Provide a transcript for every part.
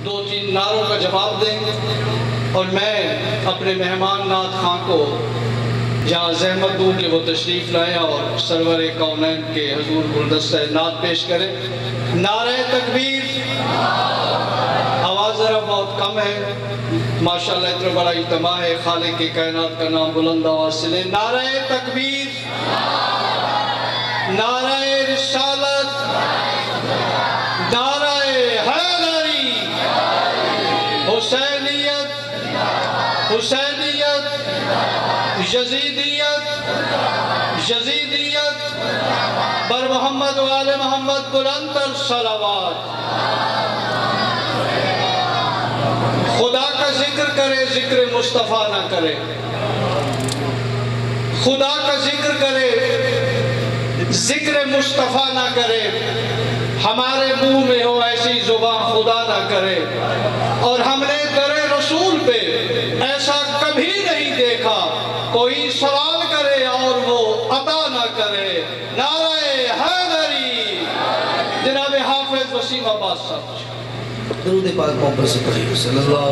دو تین نعروں کا جواب دیں اور میں اپنے مہمان نعت خاں کو جہاں زحمت دوں کہ وہ تشریف لائیں اور سرور کونین کے حضور گلدستہ نعت پیش کریں۔ نعرہ تکبیر۔ آواز ذرا بہت کم ہے، ماشاءاللہ اتنا بڑا اجتماع ہے، خالق کی کائنات کا نام بلند آواز سے لیں۔ نعرہ تکبیر، نعرہ رسالت، نعرہ حیدری، حسینیت، حسینیت، یزیدیت، یزیدیت، بر محمد و آل محمد بلندتر صلوات۔ خدا کا ذکر کرے، ذکر مصطفیٰ نہ کرے، خدا کا ذکر کرے، ذکر مصطفیٰ نہ کرے، ہمارے منہ میں ہو ایسی زبان خدا نہ کرے، اور ہم نے در رسول پہ ایسا کبھی نہیں دیکھا کوئی سوال کرے اور وہ عطا نہ کرے۔ نعرہ حیدری، جناب حافظ وسیم عباس صاحب۔ درود پاک محمد سے پڑھیے صلی اللہ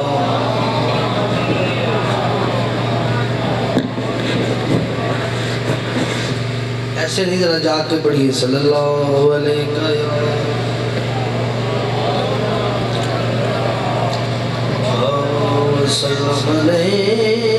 ایسے نہیں ذرا جا کے پڑھیے صلی اللہ علیہ وسلم علیہ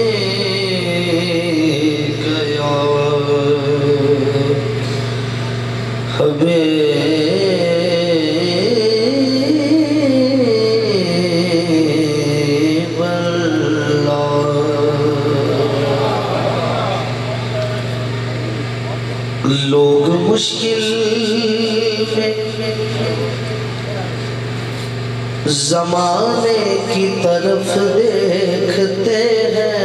لوگ مشکل میں زمانے کی طرف دیکھتے ہیں،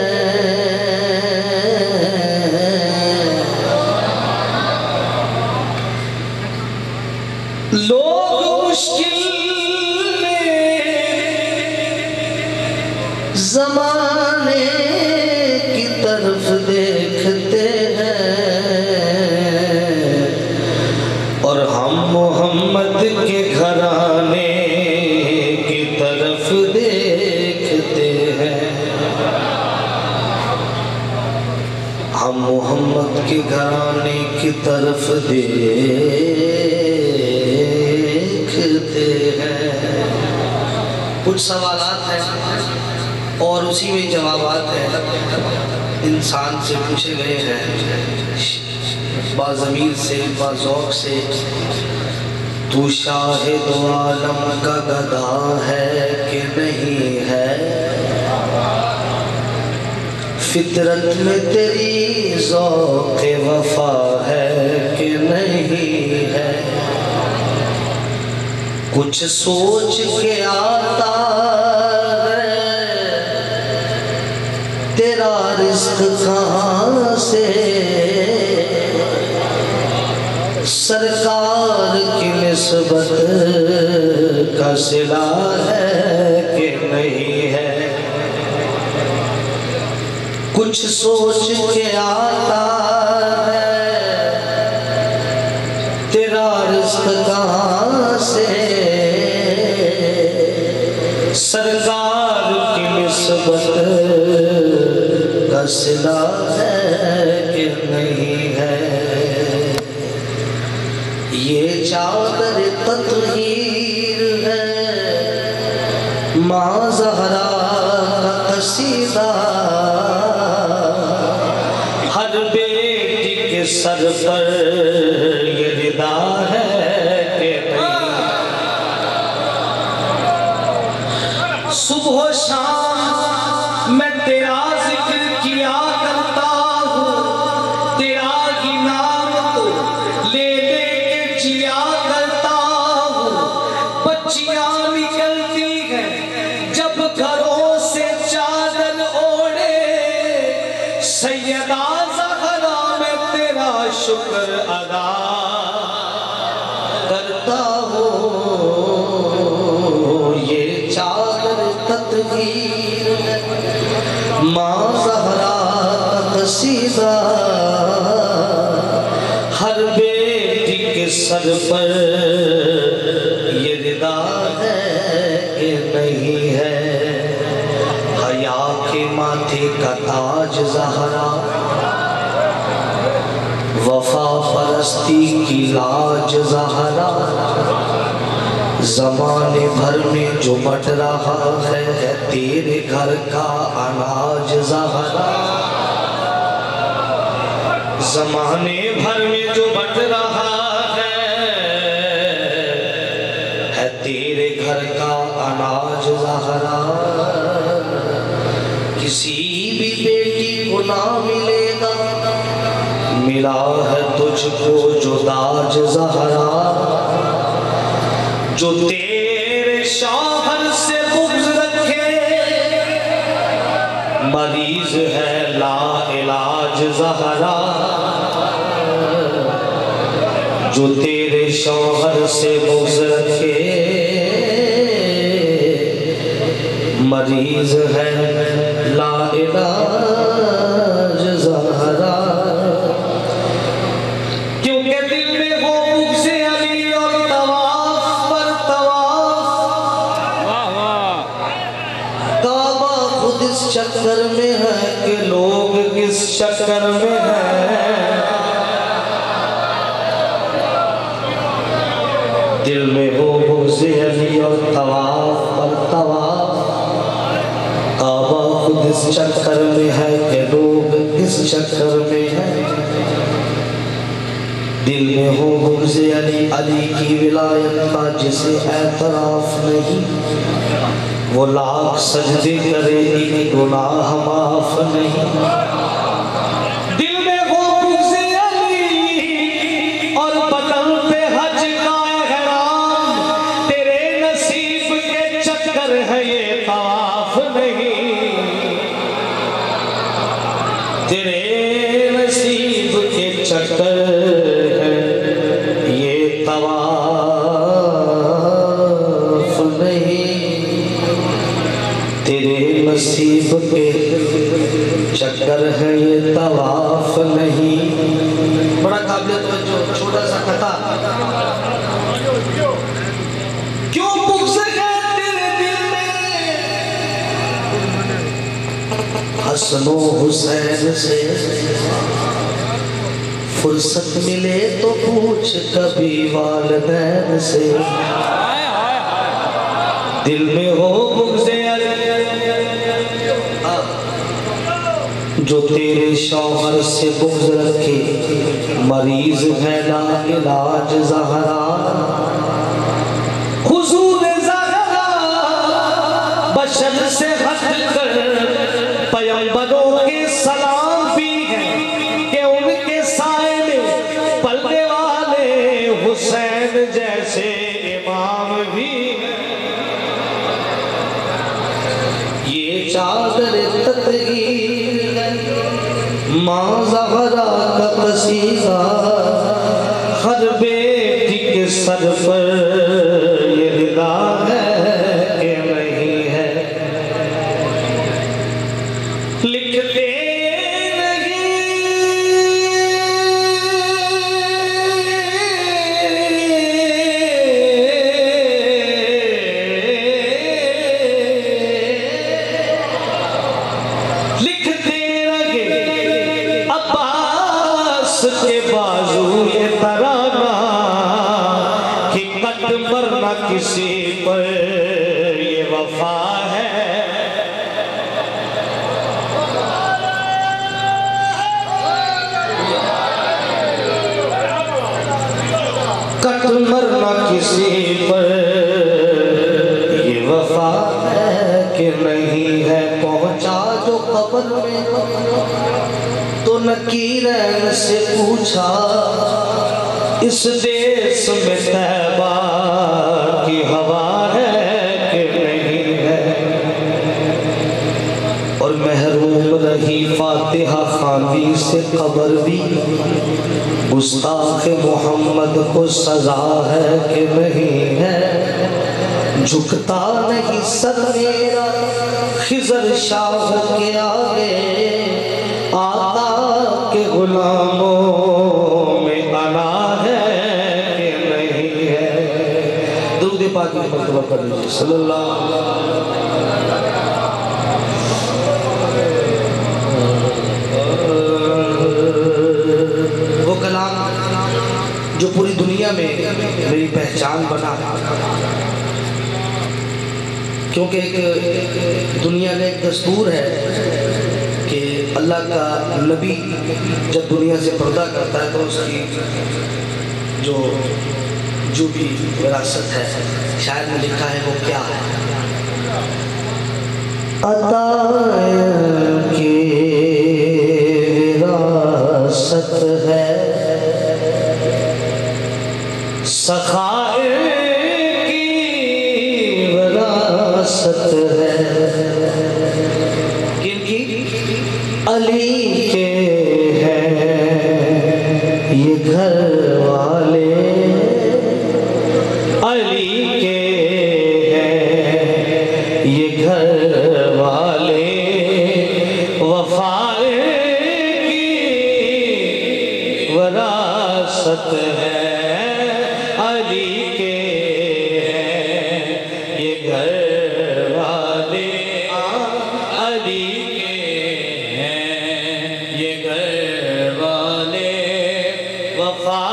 لوگ مشکل میں زمانے کی طرف دیکھتے ہیں، اور ہم محمد کے گھرانے کی طرف دیکھتے ہیں، ہم محمد کے گھرانے کی طرف دیکھتے ہیں۔ کچھ سوالات ہیں اور اسی میں جوابات ہیں، انسان سے پوچھے گئے ہیں باضمیر سے، باذوق سے۔ تو شاہد عالم کا گدا ہے کہ نہیں ہے، فطرت میں تیری ذوق وفا ہے کہ نہیں ہے، کچھ سوچ کے آتا ہے تیرا رزق کہاں سے، سرکار کی نسبت کا صلہ ہے کہ نہیں ہے، کچھ سوچ کے آتا ہے تیرا رزق کہاں سے، سرکار کی نسبت کا صلہ ہے کہ نہیں ہے۔ یہ چادر تطہیر ہے، ماں زہرا کا قصیدہ، ہر بیٹی کے سر پر یہ ردا ہے کہ نہیں، صبح و شام میں تیرا ذکر کیا کرتا ہوں، تیرا ہی نام تو لے جیا کرتا ہوں، بچیاں نکلتی ہیں جب گھروں سے چادر اوڑے، سیدہ زہرا میں تیرا شکر ادا کرتا ہوں۔ یہ چادر تطہیر ہے، ماں زہرا کا قصیدہ، ہر بیٹی کے سر پر یہ ردا ہے کہ نہیں ماتھے کا تاج زہرا، وفا پرستی کی لاج زہرا، زمانے بھر میں جو بٹ رہا ہے تیرے گھر کا اناج زہرا، زمانے بھر میں جو بٹ رہا ہے تیرے گھر کا اناج زہرا، کسی بھی بیٹی کو نہ ملے گا ملا ہے تجھ کو جو داج زہرا، جو تیرے شوہر سے بغض رکھے مریض ہے لا علاج زہرا، جو تیرے شوہر سے بغض رکھے مریض ہے لا علاج زہرا، کیونکہ دل میں ہو بغض علی اور طواف پر طواف، کعبہ خود اس چکر میں ہے کہ لوگ کس چکر میں ہیں، دل میں ہو بغض علی اور طواف پر طواف، کعبہ خود اس چکر میں ہے کہ لوگ کس چکر میں ہیں، دل میں ہو بغض علی، علی کی ولایت کا جسے اعتراف نہیں، وہ لاکھ سجدے کرے ایک گناہ معاف نہیں، دل میں ہو بغض علی اور بدن پہ حج کا احرام، تیرے نصیب کے چکر ہے یہ طواف نہیں، تیرے نصیب کے چکر ہے یہ طواف نہیں، تیرے نصیب کے چکر ہے یہ طواف نہیں، بڑا قابل توجہ چھوٹا سا خطا، کیوں بغض ہے تیرے دل میں حسن و حسین سے، فرصت ملے تو پوچھ کبھی والدین سے، دل میں ہو بغض جو تیرے شوہر سے بغض رکھے مریض ہے لا علاج زہرا، حضور زہرا بشر سے ہٹ کر پیغمبروں کے سلام بھی ہیں کہ ان کے سائے میں پلنے والے حسین جیسے امام بھی ہیں، یہ چادر تطہیر ماں زہرا کا قصیدہ، ہر بیٹی کے سر پر یہ ردا ہے کہ نہیں ہے، لکھتے کے بازو یہ ترانہ کہ کٹ مرنا کسی پر یہ وفا ہے، کٹ مرنا کسی پر یہ وفا ہے کہ نہیں ہے، پہنچا جو قبر میں تو نکیرین سے پوچھا اس دیس میں طیبہ کی ہوا ہے کہ نہیں ہے، اور محروم رہی فاتحہ خواندی سے قبر بھی، گستاخ محمد کو سزا ہے کہ نہیں ہے، جھکتا نہیں سر میرا خضر شاہ کے آگے، آقا کے غلاموں میں انا ہے کہ نہیں ہے، درود پاک کی مرتبہ پڑھ لیجیے صلی اللہ علیہ وسلم۔ جو پوری دنیا میں میری پہچان بنا، کیونکہ ایک دنیا میں ایک دستور ہے کہ اللہ کا نبی جب دنیا سے پردہ کرتا ہے تو اس کی جو بھی وراثت ہے، شاید میں لکھا ہے وہ کیا ہے، عطا کی وراثت ہے، سخائے کی وراثت ہے، کن کی؟ علی کے ہیں یہ گھر والے، علی کے ہیں یہ گھر والے، وفا کی وراثت ہے، علی کے ہیں یہ گھر والے، علی کے ہیں یہ گھر والے، وفا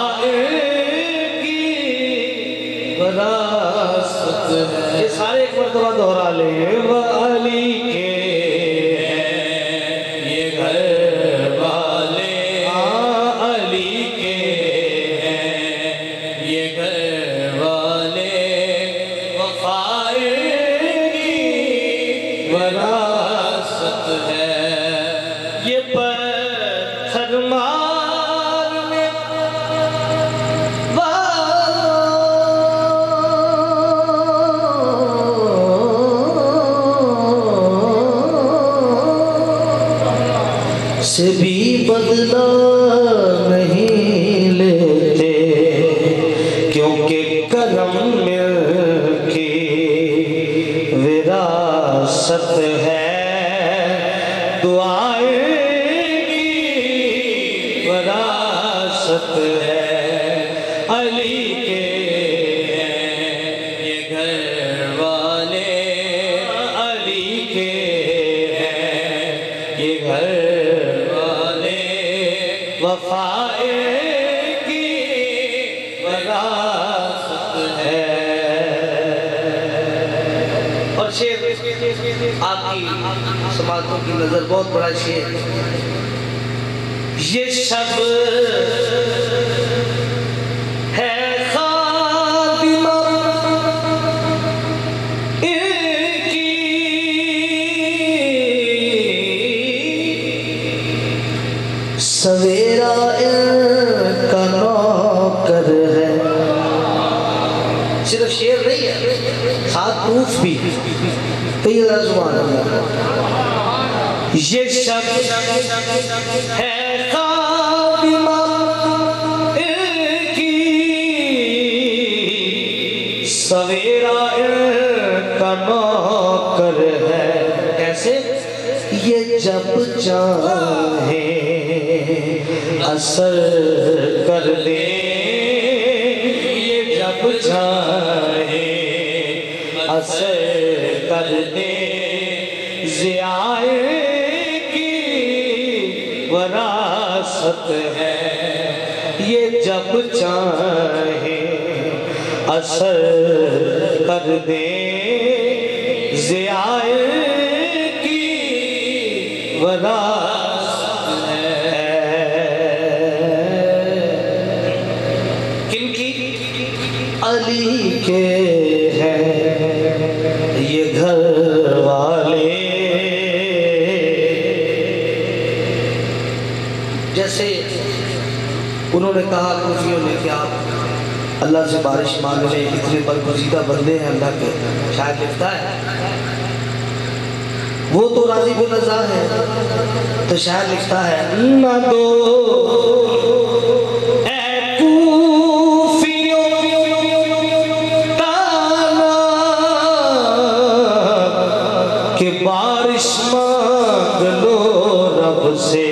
وراثت ہے۔ یہ سارے ایک مرتبہ دہرا لیں، وہ علی کے ہیں یہ گھر والے، علی کے ہیں یہ گھر والے، وفا کی وراثت ہے، یہ پتھر مارنے سے بھی بدلہ نہیں لیتے، کیونکہ کرم مل کی وراثت ہے، دعائیں کی وراثت ہے، علی کے ہیں یہ گھر والے، علی کے ہیں یہ گھر، وفا کی وراثت ہے۔ اور شعر آپ کی سماعتوں کی نظر بہت بڑا شعر، یہ شب ہے خادمہ کی، سویرا ان کا نوکر ہے، صرف شعر نہیں ہے، ساتھ پروف بھی، تو یہ سبحان اللہ، یہ شب ہے خادمہ کی، سویرا ان کا نوکر ہے، کیسے؟ یہ جب چاہے اثر کر دے، یہ جب چاہے اثر کر دے، ضیاء کی وراثت ہے، یہ جب چاہے اثر کر دے، ضیاء کی وراثت ہے، کن کی؟ علی کے ہیں یہ گھر والے، جیسے انہوں نے کہا کوفیوں نے کہ آپ اللہ سے بارش مانگ لیں، اتنے برگزیدہ بندے ہیں اللہ کے، شاید لکھتا ہے وہ تو راضی بن رضا ہے، تو شاید لکھتا ہے نہ دو اے کوفیوں تانا کہ بارش مانگ لو رب سے،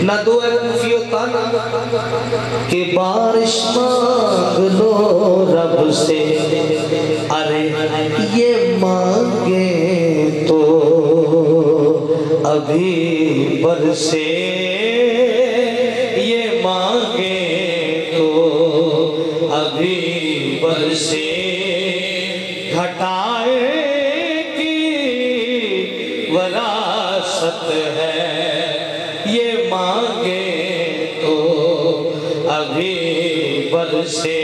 نہ دو اے کوفیوں تانا کہ بارش مانگ لو رب سے، ارے یہ مانگے تو ابھی برسے، یہ مانگے سے گھٹائے کی وراثت ہے، یہ مانگے تو ابھی برسے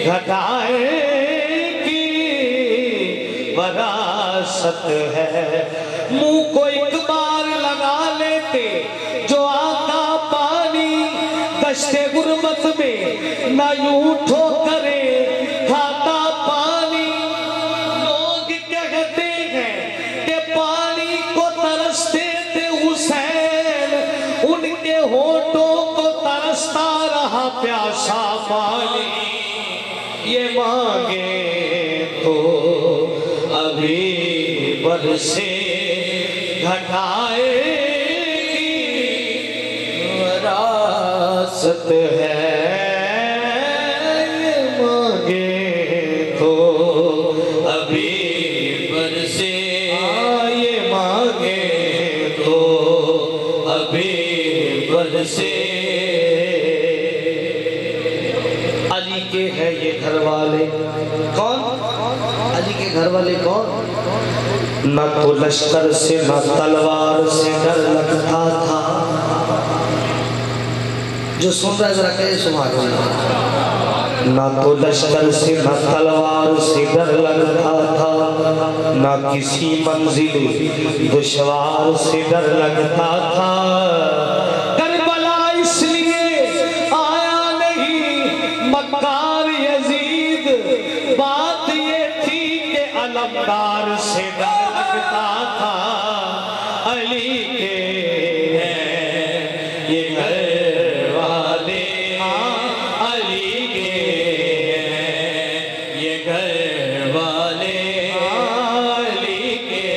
گھٹائے کی وراثت ہے۔ منہ کو ایک بار لگا لیتے جو آتا پانی، دشت غربت میں نہ یوں ٹھوکرے کھاتا پانی۔ لوگ کہتے ہیں کہ پانی کو ترستے تھے حسین، ان کے ہونٹوں کو ترستا رہا پیاسا پانی، یہ مانگے تو ابھی برسے گھٹائے کی وراثت ہے، یہ مانگے تو ابھی برسے، یہ مانگے تو ابھی برسے۔ علی کے ہیں یہ گھر والے، کون؟ علی کے گھر والے کون؟ نہ تو لشکر سے نہ تلوار سے ڈر لگتا تھا، جو سن رہا ہے ذرا کہے سبحان اللہ۔ نہ تو لشکر سے نہ تلوار سے ڈر لگتا تھا، نہ کسی منزل دشوار سے ڈر لگتا تھا۔ کربلا اس لیے آیا نہیں مکار یزید، بات یہ تھی کہ علمدار سے ڈر لگتا تھا۔ علی کے ہیں یہ گھر والے، علی کے ہیں یہ گھر والے، علی کے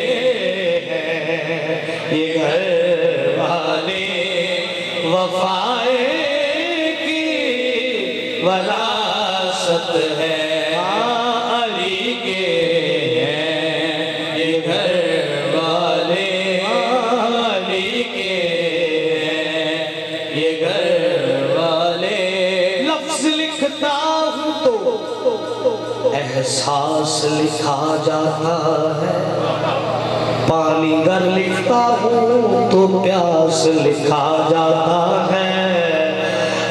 ہیں یہ گھر والے، وفائے کی وراثت ہے، علی کے احساس لکھا جاتا ہے، پانی گر لکھتا ہوں تو پیاس لکھا جاتا ہے۔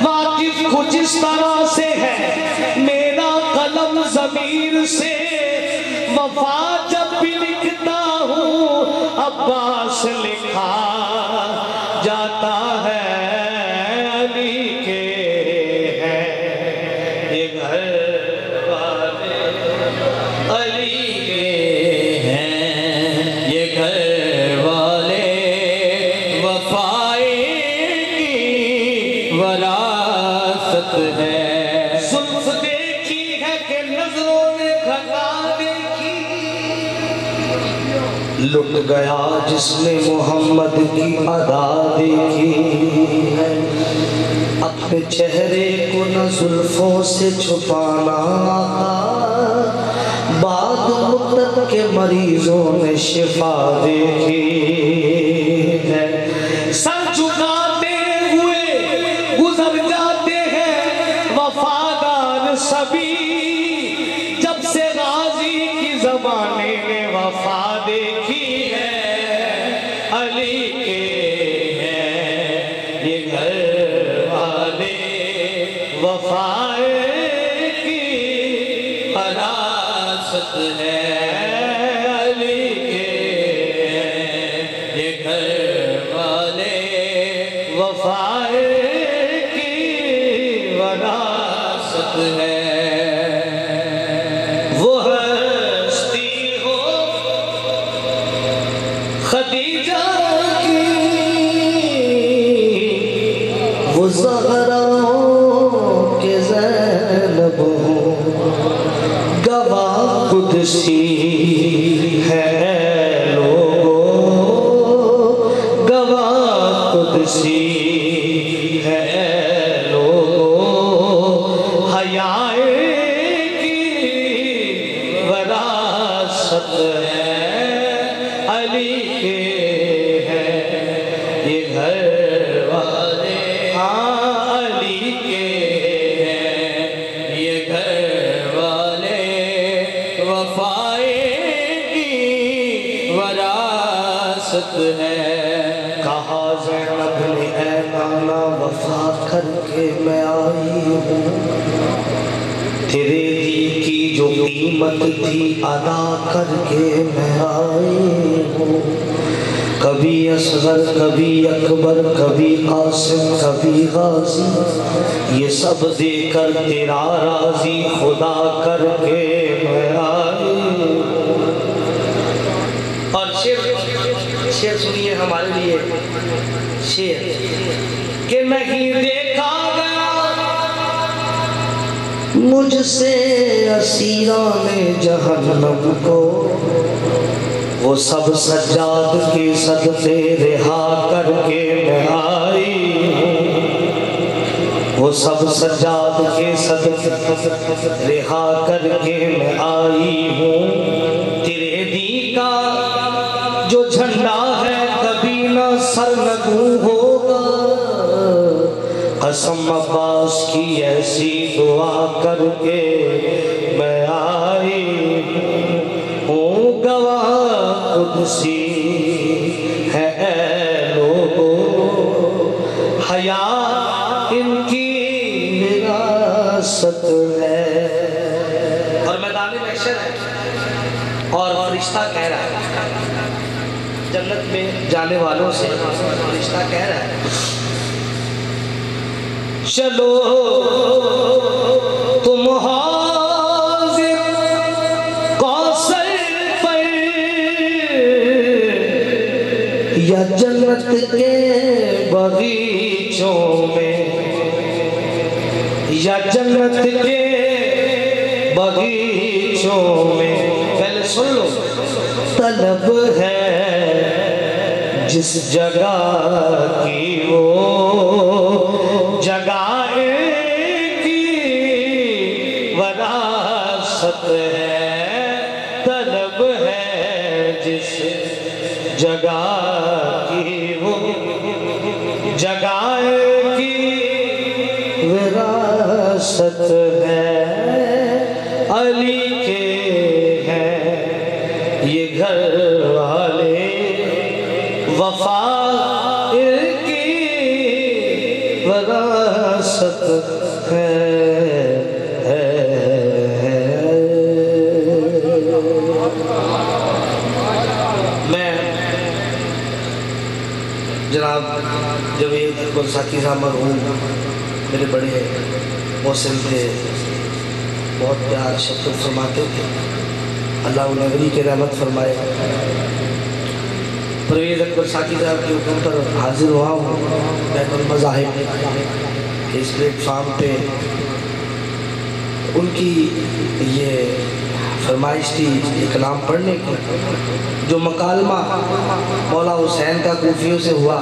واقف کچھ اس طرح سے ہے میرا قلم ضمیر سے، وفا جب بھی لکھتا ہوں عباس لکھا جاتا ہے۔ علی کے ہیں یہ گھر، علی کے ہیں یہ گھر والے، وفائے کی وراثت ہے۔ زلف دیکھی ہے کہ نظروں نے گھٹا دیکھی، لٹ گیا جس نے محمد کی ادا دیکھی ہے۔ اپنے چہرے کو نہ زلفوں سے چھپانا آتا، بعد مدت کے مریضوں نے شفا دیکھی ہے۔ سر جھکاتے ہوئے گزر جاتے ہیں وفادار سبھی، جب سے غازی کی زمانے نے وفا دیکھی ہے۔ علی کے ہیں یہ گھر والے، وفائے کی وراثت ہے، علی کے ہیں یہ گھر والے، وفائے کی وراثت ہے۔ وہ ہستی ہو خدیجہ کی، وہ زہرا کے زینب ہو، گواہ قدسی ہے لوگوں، گواہ قدسی ہے لوگوں، حیائے کی وراثت ہے، علی کے ہیں یہ گھر والے، علی کے ہیں یہ گھر وفائے کی وراثت ہے. کہا زینب نے اے نانا وفا کر کے میں آئی ہوں، تیرے دین کی جو قیمت تھی ادا کر کے میں آئی ہوں. کبھی اصغر کبھی اکبر کبھی قاسم کبھی غازی، یہ سب دے کر تیرا راضی خدا کر کے میں آئی ہوں. اور شعر سنیے ہمارے لیے شعر کہ نہیں دیکھا گیا مجھ سے اسیران جہنم کو، وہ سب سجاد کے صدقے رہا کر کے میں آئی ہوں. وہ سب سجاد کے صدقے رہا کر کے میں آئی ہوں. تیرے دین کا جو جھنڈا ہے کبھی نہ سرنگوں ہوگا، قسم عباس کی ایسی دعا کر کے میں آئی ہوں. گواہ قدسی ہے اے لوگو، حیا ان کی وراثت ہے. اور میدان محشر ہے اور فرشتہ کہہ رہا ہے، جنت میں جانے والوں سے فرشتہ کہہ رہا ہے چلو تم حاضر کوثر پر، یا جنت کے باغیچوں میں، یا جنت کے باغیچوں میں. پہلے سن لو، طلب ہے جس جگہ کی وہ جگہ کی وراثت ہے. طلب ہے جس جگہ کی وہ جگہ کی وراثت ہے. علی کے ہیں یہ گھر والے، وفا کی وراثت ہے. میں جناب جاوید اکبر ساکی صاحب مرحوم میرے بڑے محسن تھے، بہت پیار شفقت فرماتے تھے، اللہ انہیں غنی کے رحمت فرمائے. پرویز اکبر ساکی صاحب کے حکم پر حاضر ہوا ہوں بین المذاہب کے اس پلیٹ فارم پہ. ان کی یہ فرمائش تھی یہ کلام پڑھنے کی. جو مکالمہ مولا حسین کا کوفیوں سے ہوا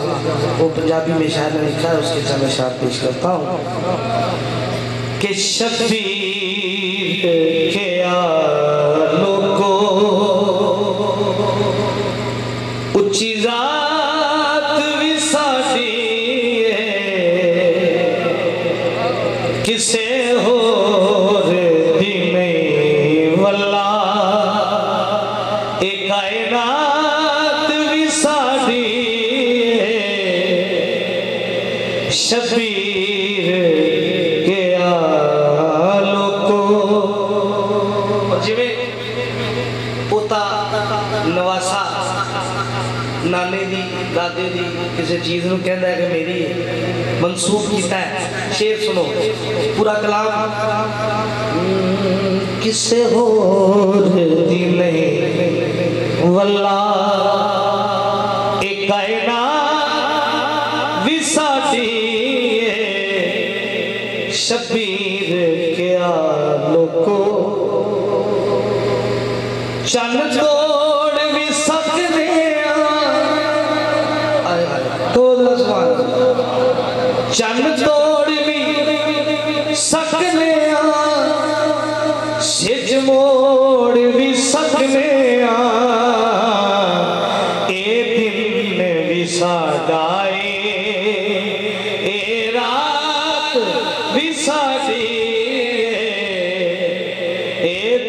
وہ پنجابی میں شاعر نے لکھا ہے، اس کے چند اشعار پیش کرتا ہوں کہ شبیر کے آلوں کو اچھی ذات وساٹی کسے ہو شبیر کے آلوں کو. جویں پوتا نواسا نانے دی دادے دی کسی چیز نو کہندا ہے کہ میری منسوب کیتا ہے. شعر سنو پورا کلام. کسے ہور دی نہیں واللہ ایک کائنات وساٹی شبیر کے آلوں کو چن توڑ بھی سکنے چن توڑ بھی سکنے سج موڑ بھی سکنے اے دن بھی ساڈائے اے رات بھی ساڈی اے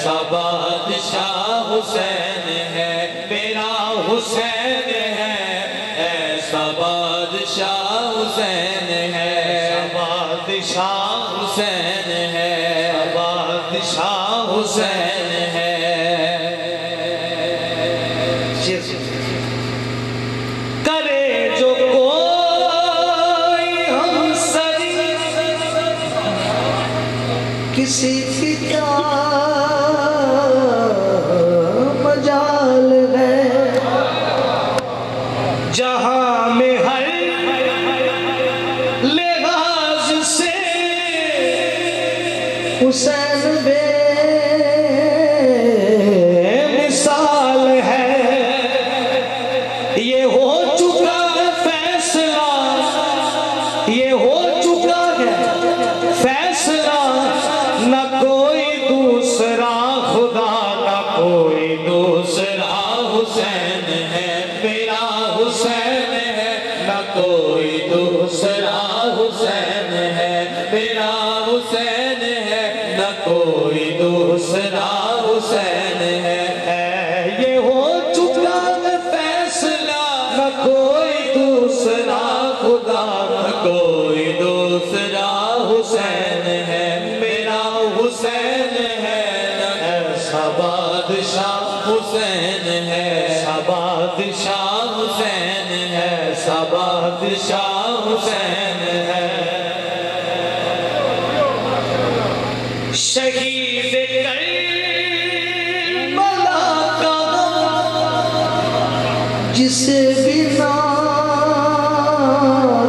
ایسا بادشاہ حسین ہے میرا حسین ہے ایسا بادشاہ حسین ہے بادشاہ حسین ہے بادشاہ حسین ہے کرے جو کوئی ہم سری کسی کی کیا مجال ہے جہاں میں ہر لحاظ سے حسین بے مثال ہے یہ ہو چکا ہے فیصلہ یہ ہو چکا ہے فیصلہ نہ کوئی دوسرا خدا نہ کوئی دوسرا حسین ہے میرا حسین ہے نہ کوئی دوسرا حسین ہے میرا حسین ہے نہ کوئی دوسرا حسین ہے یہ ہو چکا ہے فیصلہ نہ کوئی دوسرا خدا نہ کوئی دوسرا حسین ہے میرا حسین ہے ایسا بادشاہ حسین ہے ایسا بادشاہ حسین ہے ایسا بادشاہ حسین ہے شہید کربلا کا جسے بنا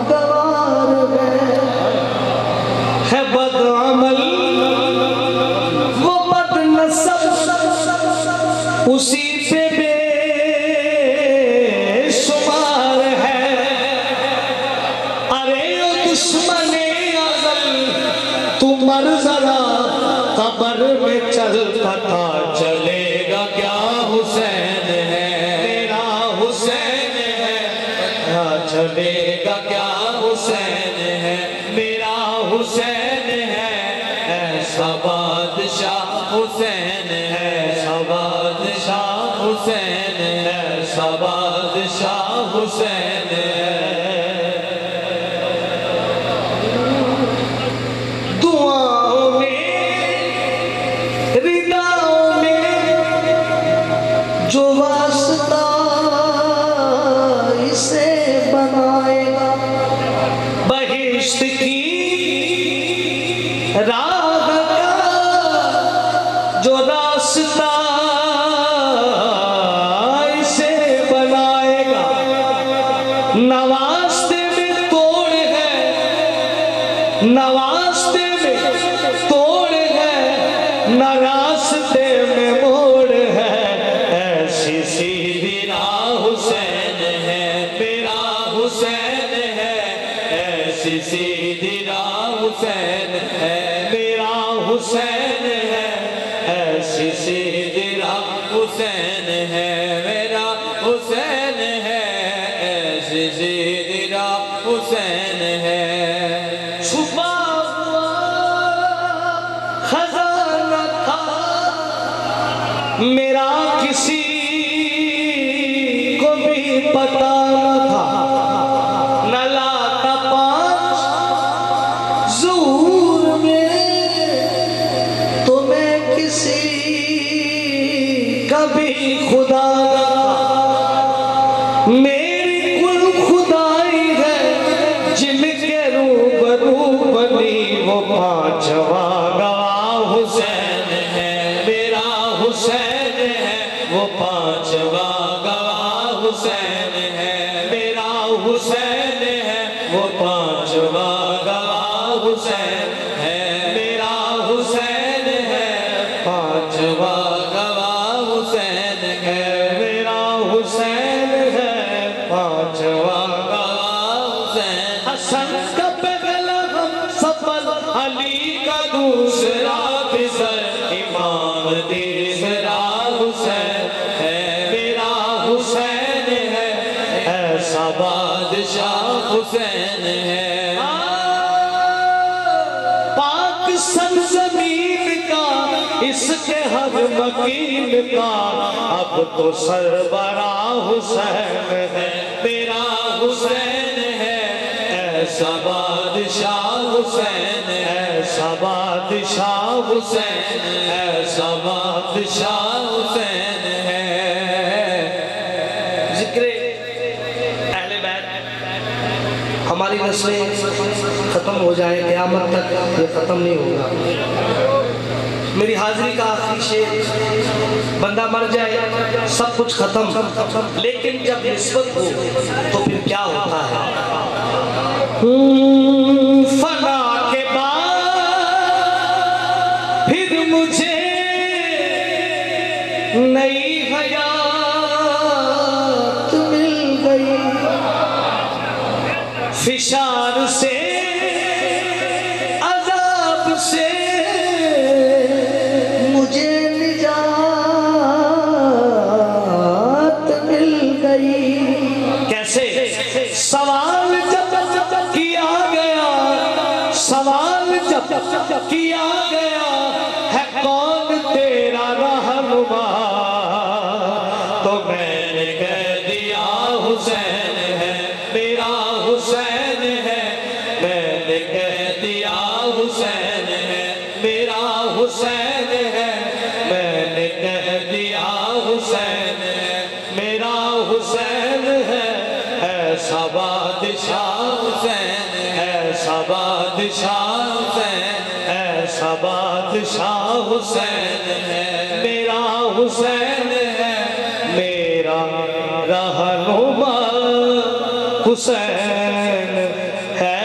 گوار ہے بد عمل وہ بد نسب اسی پہ بے شمار ہے ارے او دشمن ازل تو مر ذرا قبر میں چل پتا چلے گا کیا حسین ہے میرا حسین ہے پتا چلے گا کیا حسین ہے میرا حسین ہے ایسا بادشاہ حسین ہے ایسا بادشاہ حسین ہے ایسا بادشاہ حسین ہے دعاؤں میں رداؤں میں جو واسطہ اسے بنائے گا بہشت کی راہ کا جو راستہ اسے بنائے گا نواستے میں توڑ ہے نواستے میں توڑ ہے نہ راستے میں موڑ ہے ایسی سیدھی راہ حسین ہے میرا حسین ہے ایسی سیدھی راہ حسین ہے میرا حسین ہے ایسی سیدھی راہ حسین ہے میرا حسین ہے ایسی سیدھی راہ حسین ہے چھپا ہوا خزانہ تھا میرا کسی کو بھی پتا نہ تھا نہ لاتا پانچ ظہور میں تو میں کسی کا بھی خدا نہ تھا میری کل خدائی ہے جن کے روبرو بنی وہ پانچواں گواہ حسین ہے میرا حسین ہے وہ پانچواں گواہ حسین ہے میرا حسین ہے وہ پانچواں گواہ حسین ہے میرا حسین ہے پانچواں گواہ حسین ہے میرا حسین ہے پانچواں گواہ حسین حسن کا پہلا ہم سفل علی کا دوسرا بسر امام تیسرا حسین ہے میرا حسین ہے ایسا بادشاہ اس کے ہر مکین کا اب تو سربراہ حسین ہے میرا حسین ہے ایسا بادشاہ حسین ایسا بادشاہ حسین ایسا بادشاہ حسین ہے ذکر اہل بیت ہماری نسلیں ختم ہو جائیں قیامت تک یہ ختم نہیں ہوگا میری حاضری کا آخری شعر بندہ مر جائے سب کچھ ختم لیکن جب نسبت ہو تو پھر کیا ہوتا ہے فنا کے بعد پھر مجھے نئی حیات مل گئی فشار سے عذاب سے مجھے نجات مل گئی کیسے سوال جب کیا گیا سوال جب کیا گیا ہے کون تیرا رہنما تو میں نے کہہ دیا حسین ہے میرا حسین ہے میں نے کہہ دیا حسین ہے میرا حسین ہے میں نے کہہ دیا حسین ہے میرا حسین ہے ایسا بادشاہ حسین ایسا بادشاہ حسین ایسا بادشاہ حسین ہے میرا حسین ہے میرا رہنما حسین ہے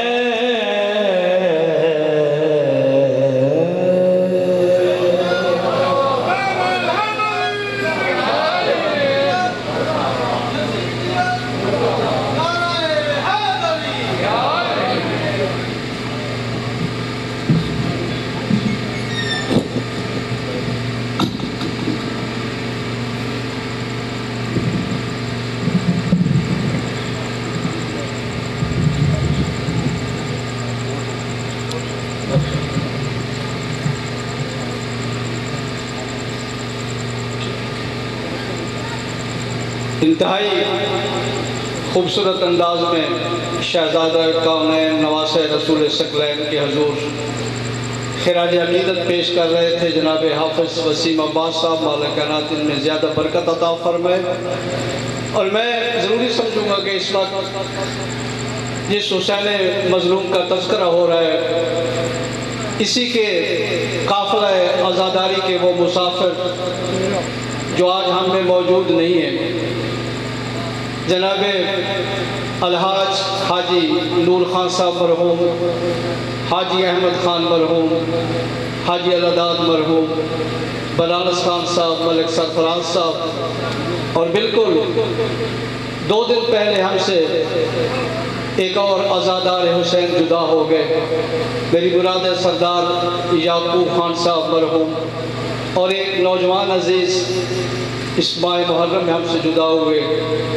انتہائی خوبصورت انداز میں شہزادہ کونین نواسہ رسول ثقلین کے حضور خراج عقیدت پیش کر رہے تھے جناب حافظ وسیم عباس صاحب مالک کائنات ان میں زیادہ برکت عطا فرمائے اور میں ضروری سمجھوں گا کہ اس وقت جس حسین مظلوم کا تذکرہ ہو رہا ہے اسی کے قافلہ عزاداری کے وہ مسافر جو آج ہم میں موجود نہیں ہیں جناب الحاج حاجی نور خان صاحب مرحوم حاجی احمد خان مرحوم حاجی الاداد مرحوم بنارس خان صاحب ملک سرفراز صاحب اور بالکل 2 دن پہلے ہم سے ایک اور عزادار حسین جدا ہو گئے میری برادر سردار یعقوب خان صاحب مرحوم اور ایک نوجوان عزیز اس ماہ محرم میں ہم سے جدا ہوئے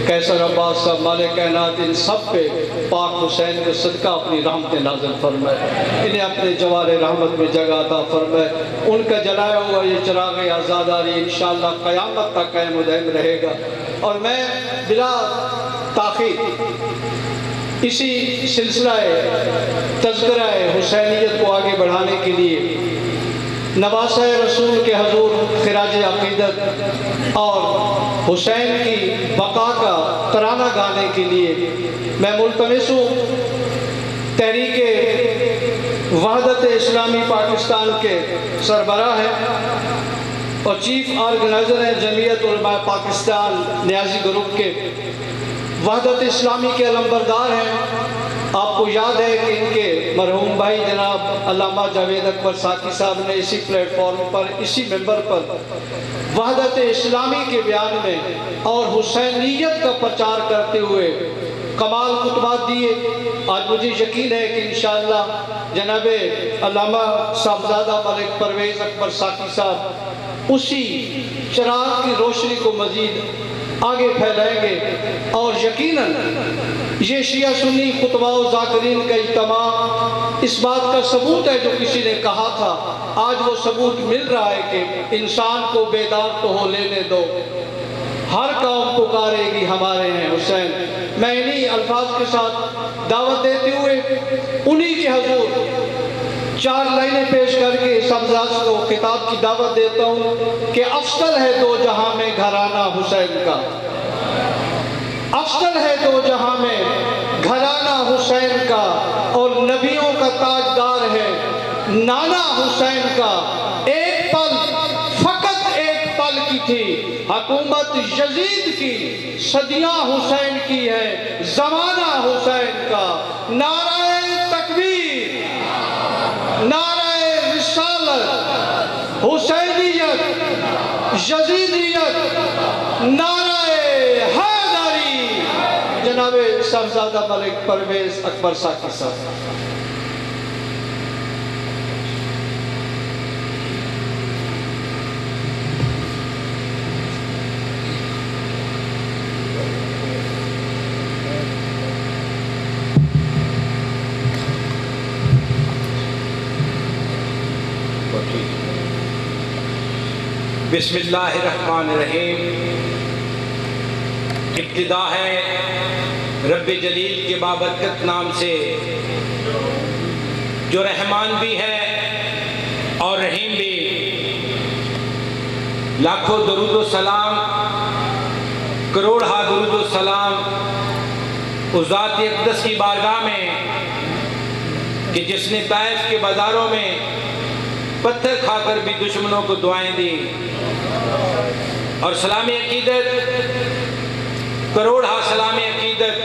قیصر عباس صاحب مالک کائنات ان سب پہ پاک حسین کے صدقہ اپنی رحمت نازل فرمائے انہیں اپنے جوار رحمت میں جگہ عطا فرمائے ان کا جلایا ہوا یہ چراغ عزاداری انشاءاللہ قیامت تک قائم و دائم رہے گا اور میں بلا تاخیر اسی سلسلہ تذکرہ حسینیت کو آگے بڑھانے کے لیے نواسہ رسول کے حضور خراج عقیدت اور حسین کی بقا کا ترانہ گانے کے لیے میں ملتمس ہوں تحریک وحدت اسلامی پاکستان کے سربراہ ہیں اور چیف آرگنائزر ہیں جمعیت علماء پاکستان نیازی گروپ کے وحدت اسلامی کے علمبردار ہیں آپ کو یاد ہے کہ ان کے مرحوم بھائی جناب علامہ جاوید اکبر ساکی صاحب نے اسی پلیٹ فارم پر اسی ممبر پر وحدت اسلامی کے بیان میں اور حسینیت کا پرچار کرتے ہوئے کمال خطبات دیے آج مجھے یقین ہے کہ انشاءاللہ جناب علامہ صاحبزادہ ملک پرویز اکبر ساکی صاحب اسی چراغ کی روشنی کو مزید آگے پھیلائیں گے، اور یقیناً یہ شیعہ سنی خطباء و ذاکرین کا اجتماع اس بات کا ثبوت ہے جو کسی نے کہا تھا، آج وہ ثبوت مل رہا ہے کہ انسان کو بیدار تو ہو لینے دو، ہر قوم پکارے گی ہمارے ہیں حسین۔ میں انہی الفاظ کے ساتھ دعوت دیتے ہوئے انہی کے حضور 4 لائنیں پیش کر کے سبزاز کو خطاب کی دعوت دیتا ہوں کہ افضل ہے 2 جہاں میں گھرانہ حسین کا، افضل ہے 2 جہاں میں گھرانہ حسین کا، اور نبیوں کا تاجدار ہے نانا حسین کا۔ ایک پل، فقط ایک پل کی تھی حکومت یزید کی، صدیاں حسین کی ہے زمانہ حسین کا۔ نعرہ تکبیر، نعرہ رسالت، حسینیت، یزیدیت، نعرہ حیدری۔ جناب صاحبزادہ ملک پرویز اکبر ساکی صاحب۔ بسم اللہ الرحمن الرحیم۔ ابتدا ہے رب جلیل کے بابرکت نام سے جو رحمان بھی ہے اور رحیم بھی۔ لاکھوں درود و سلام، کروڑہا درود و سلام اس ذات اقدس کی بارگاہ میں کہ جس نے طائف کے بازاروں میں پتھر کھا کر بھی دشمنوں کو دعائیں دی، اور سلام عقیدت، کروڑہا سلام عقیدت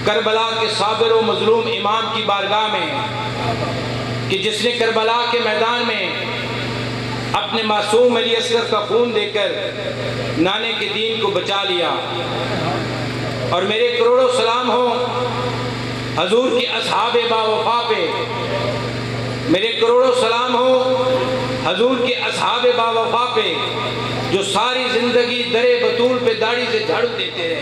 کربلا کے صابر و مظلوم امام کی بارگاہ میں کہ جس نے کربلا کے میدان میں اپنے معصوم علی اصغر کا خون دے کر نانے کے دین کو بچا لیا۔ اور میرے کروڑوں سلام ہوں حضور کے اصحاب با وفا پہ، میرے کروڑوں سلام ہوں حضور کے اصحاب با وفا پہ جو ساری زندگی در بطول پہ داڑھی سے جھاڑو دیتے رہے۔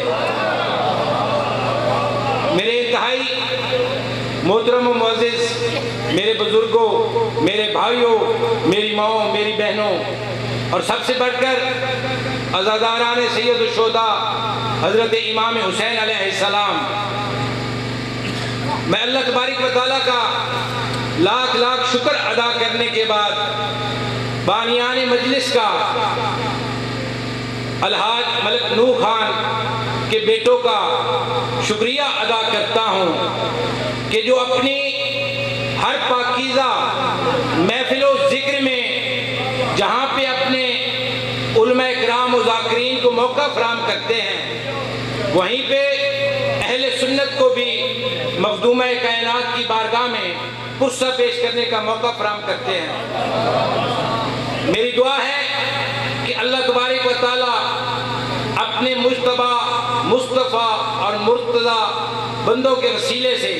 میرے انتہائی محترم و معزز میرے بزرگوں، میرے بھائیوں، میری ماؤں، میری بہنوں، اور سب سے بڑھ کر عزاداران سید الشہداء حضرت امام حسین علیہ السلام، میں اللہ تبارک و تعالیٰ کا لاکھ لاکھ شکر ادا کرنے کے بعد بانیان مجلس کا الحاج ملک نور خان کے بیٹوں کا شکریہ ادا کرتا ہوں کہ جو اپنی ہر پاکیزہ محفل و ذکر میں جہاں پہ اپنے علماء کرام و ذاکرین کو موقع فراہم کرتے ہیں، وہیں پہ اہل سنت کو بھی مخدومہ کائنات کی بارگاہ میں پرسہ پیش کرنے کا موقع فراہم کرتے ہیں۔ میری دعا ہے کہ اللہ تبارک و تعالیٰ اپنے مجتبی، مصطفیٰ اور مرتضیٰ بندوں کے وسیلے سے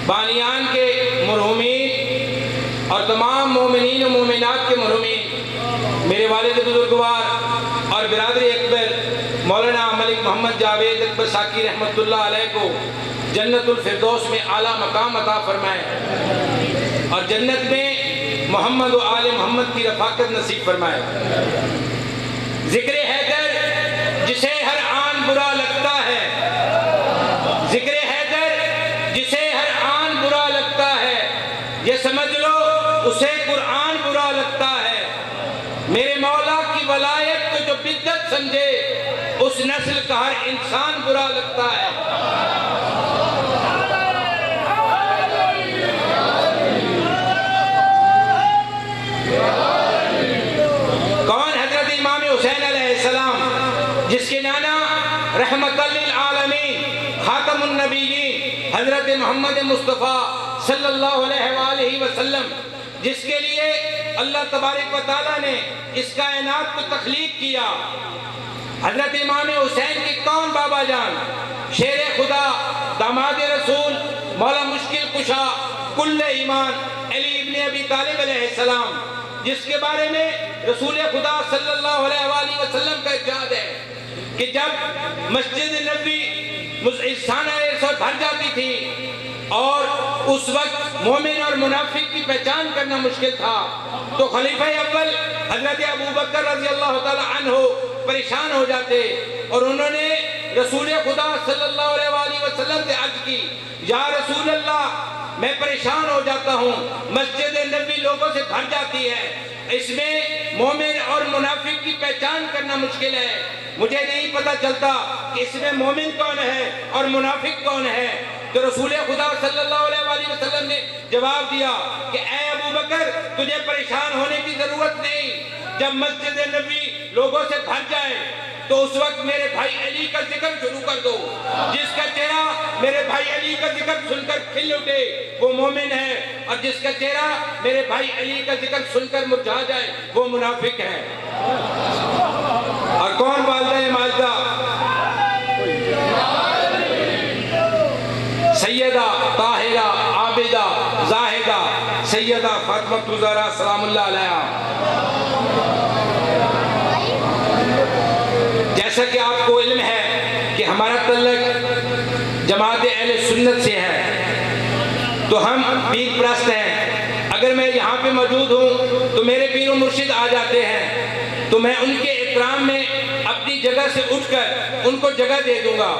بانیان کے مرحومین اور تمام مومنین و مومنات کے مرحومین، میرے والد بزرگوار اور برادری اکبر مولانا ملک محمد جاوید اکبر ساکی رحمت اللہ علیہ کو جنت الفردوس میں اعلیٰ مقام عطا فرمائے، اور جنت میں محمد و آل محمد کی رفاقت نصیب فرمائے۔ ذکر حیدر جسے ہر آن برا لگتا ہے، ذکر حیدر جسے ہر آن برا لگتا ہے، یہ سمجھ لو اسے قرآن برا لگتا ہے۔ میرے مولا کی ولایت کو جو بدعت سمجھے اس نسل کا ہر انسان برا لگتا ہے۔ کون؟ حضرت امام حسین علیہ السلام، جس کے نانا رحمت للعالمین خاتم النبیین حضرت محمد مصطفیٰ صلی اللہ علیہ وآلہ وسلم، جس کے لیے اللہ تبارک و تعالیٰ نے اس کائنات کو تخلیق کیا۔ حضرت امام حسین کی کون بابا جان؟ شیر خدا، داماد رسول، مولا مشکل کشا، کل ایمان، علی ابن ابی طالب علیہ السلام، جس کے بارے میں رسول خدا صلی اللہ علیہ وآلہ وسلم کا ارشاد ہے کہ جب مسجد نبوی سانہ سر بھر جاتی تھی اور اس وقت مومن اور منافق کی پہچان کرنا مشکل تھا، تو خلیفہ اول حضرت ابوبکر رضی اللہ تعالی عنہ پریشان ہو جاتے اور انہوں نے رسول خدا صلی اللہ علیہ وآلہ وسلم سے عرض کی، یا رسول اللہ میں پریشان ہو جاتا ہوں، مسجد نبوی لوگوں سے بھر جاتی ہے، اس میں مومن اور منافق کی پہچان کرنا مشکل ہے، مجھے نہیں پتہ چلتا کہ اس میں مومن کون ہے اور منافق کون ہے۔ تو رسول خدا صلی اللہ علیہ وآلہ وسلم نے جواب دیا کہ اے ابوبکر تجھے پریشان ہونے کی ضرورت نہیں، جب مسجد نبوی لوگوں سے بھر جائے تو اس وقت میرے بھائی علی کا ذکر شروع کر دو، جس کا چہرہ میرے بھائی علی کا ذکر سن کر کھل اٹھے وہ مومن ہے، اور جس کا چہرہ میرے بھائی علی کا ذکر سن کر مرجھا جائے وہ منافق ہے۔ اور کون والدہ ماجدہ؟ سیدہ طاہرہ عابدہ زاہدہ سیدہ فاطمہ الزہرا سلام اللہ علیہا۔ جیسا کہ آپ کو علم ہے کہ ہمارا تعلق جماعت اہل سنت سے ہے، تو ہم پیر پرست ہیں، اگر میں یہاں پہ موجود ہوں تو میرے پیر و مرشد آ جاتے ہیں تو میں ان کے اکرام میں اپنی جگہ سے اٹھ کر ان کو جگہ دے دوں گا،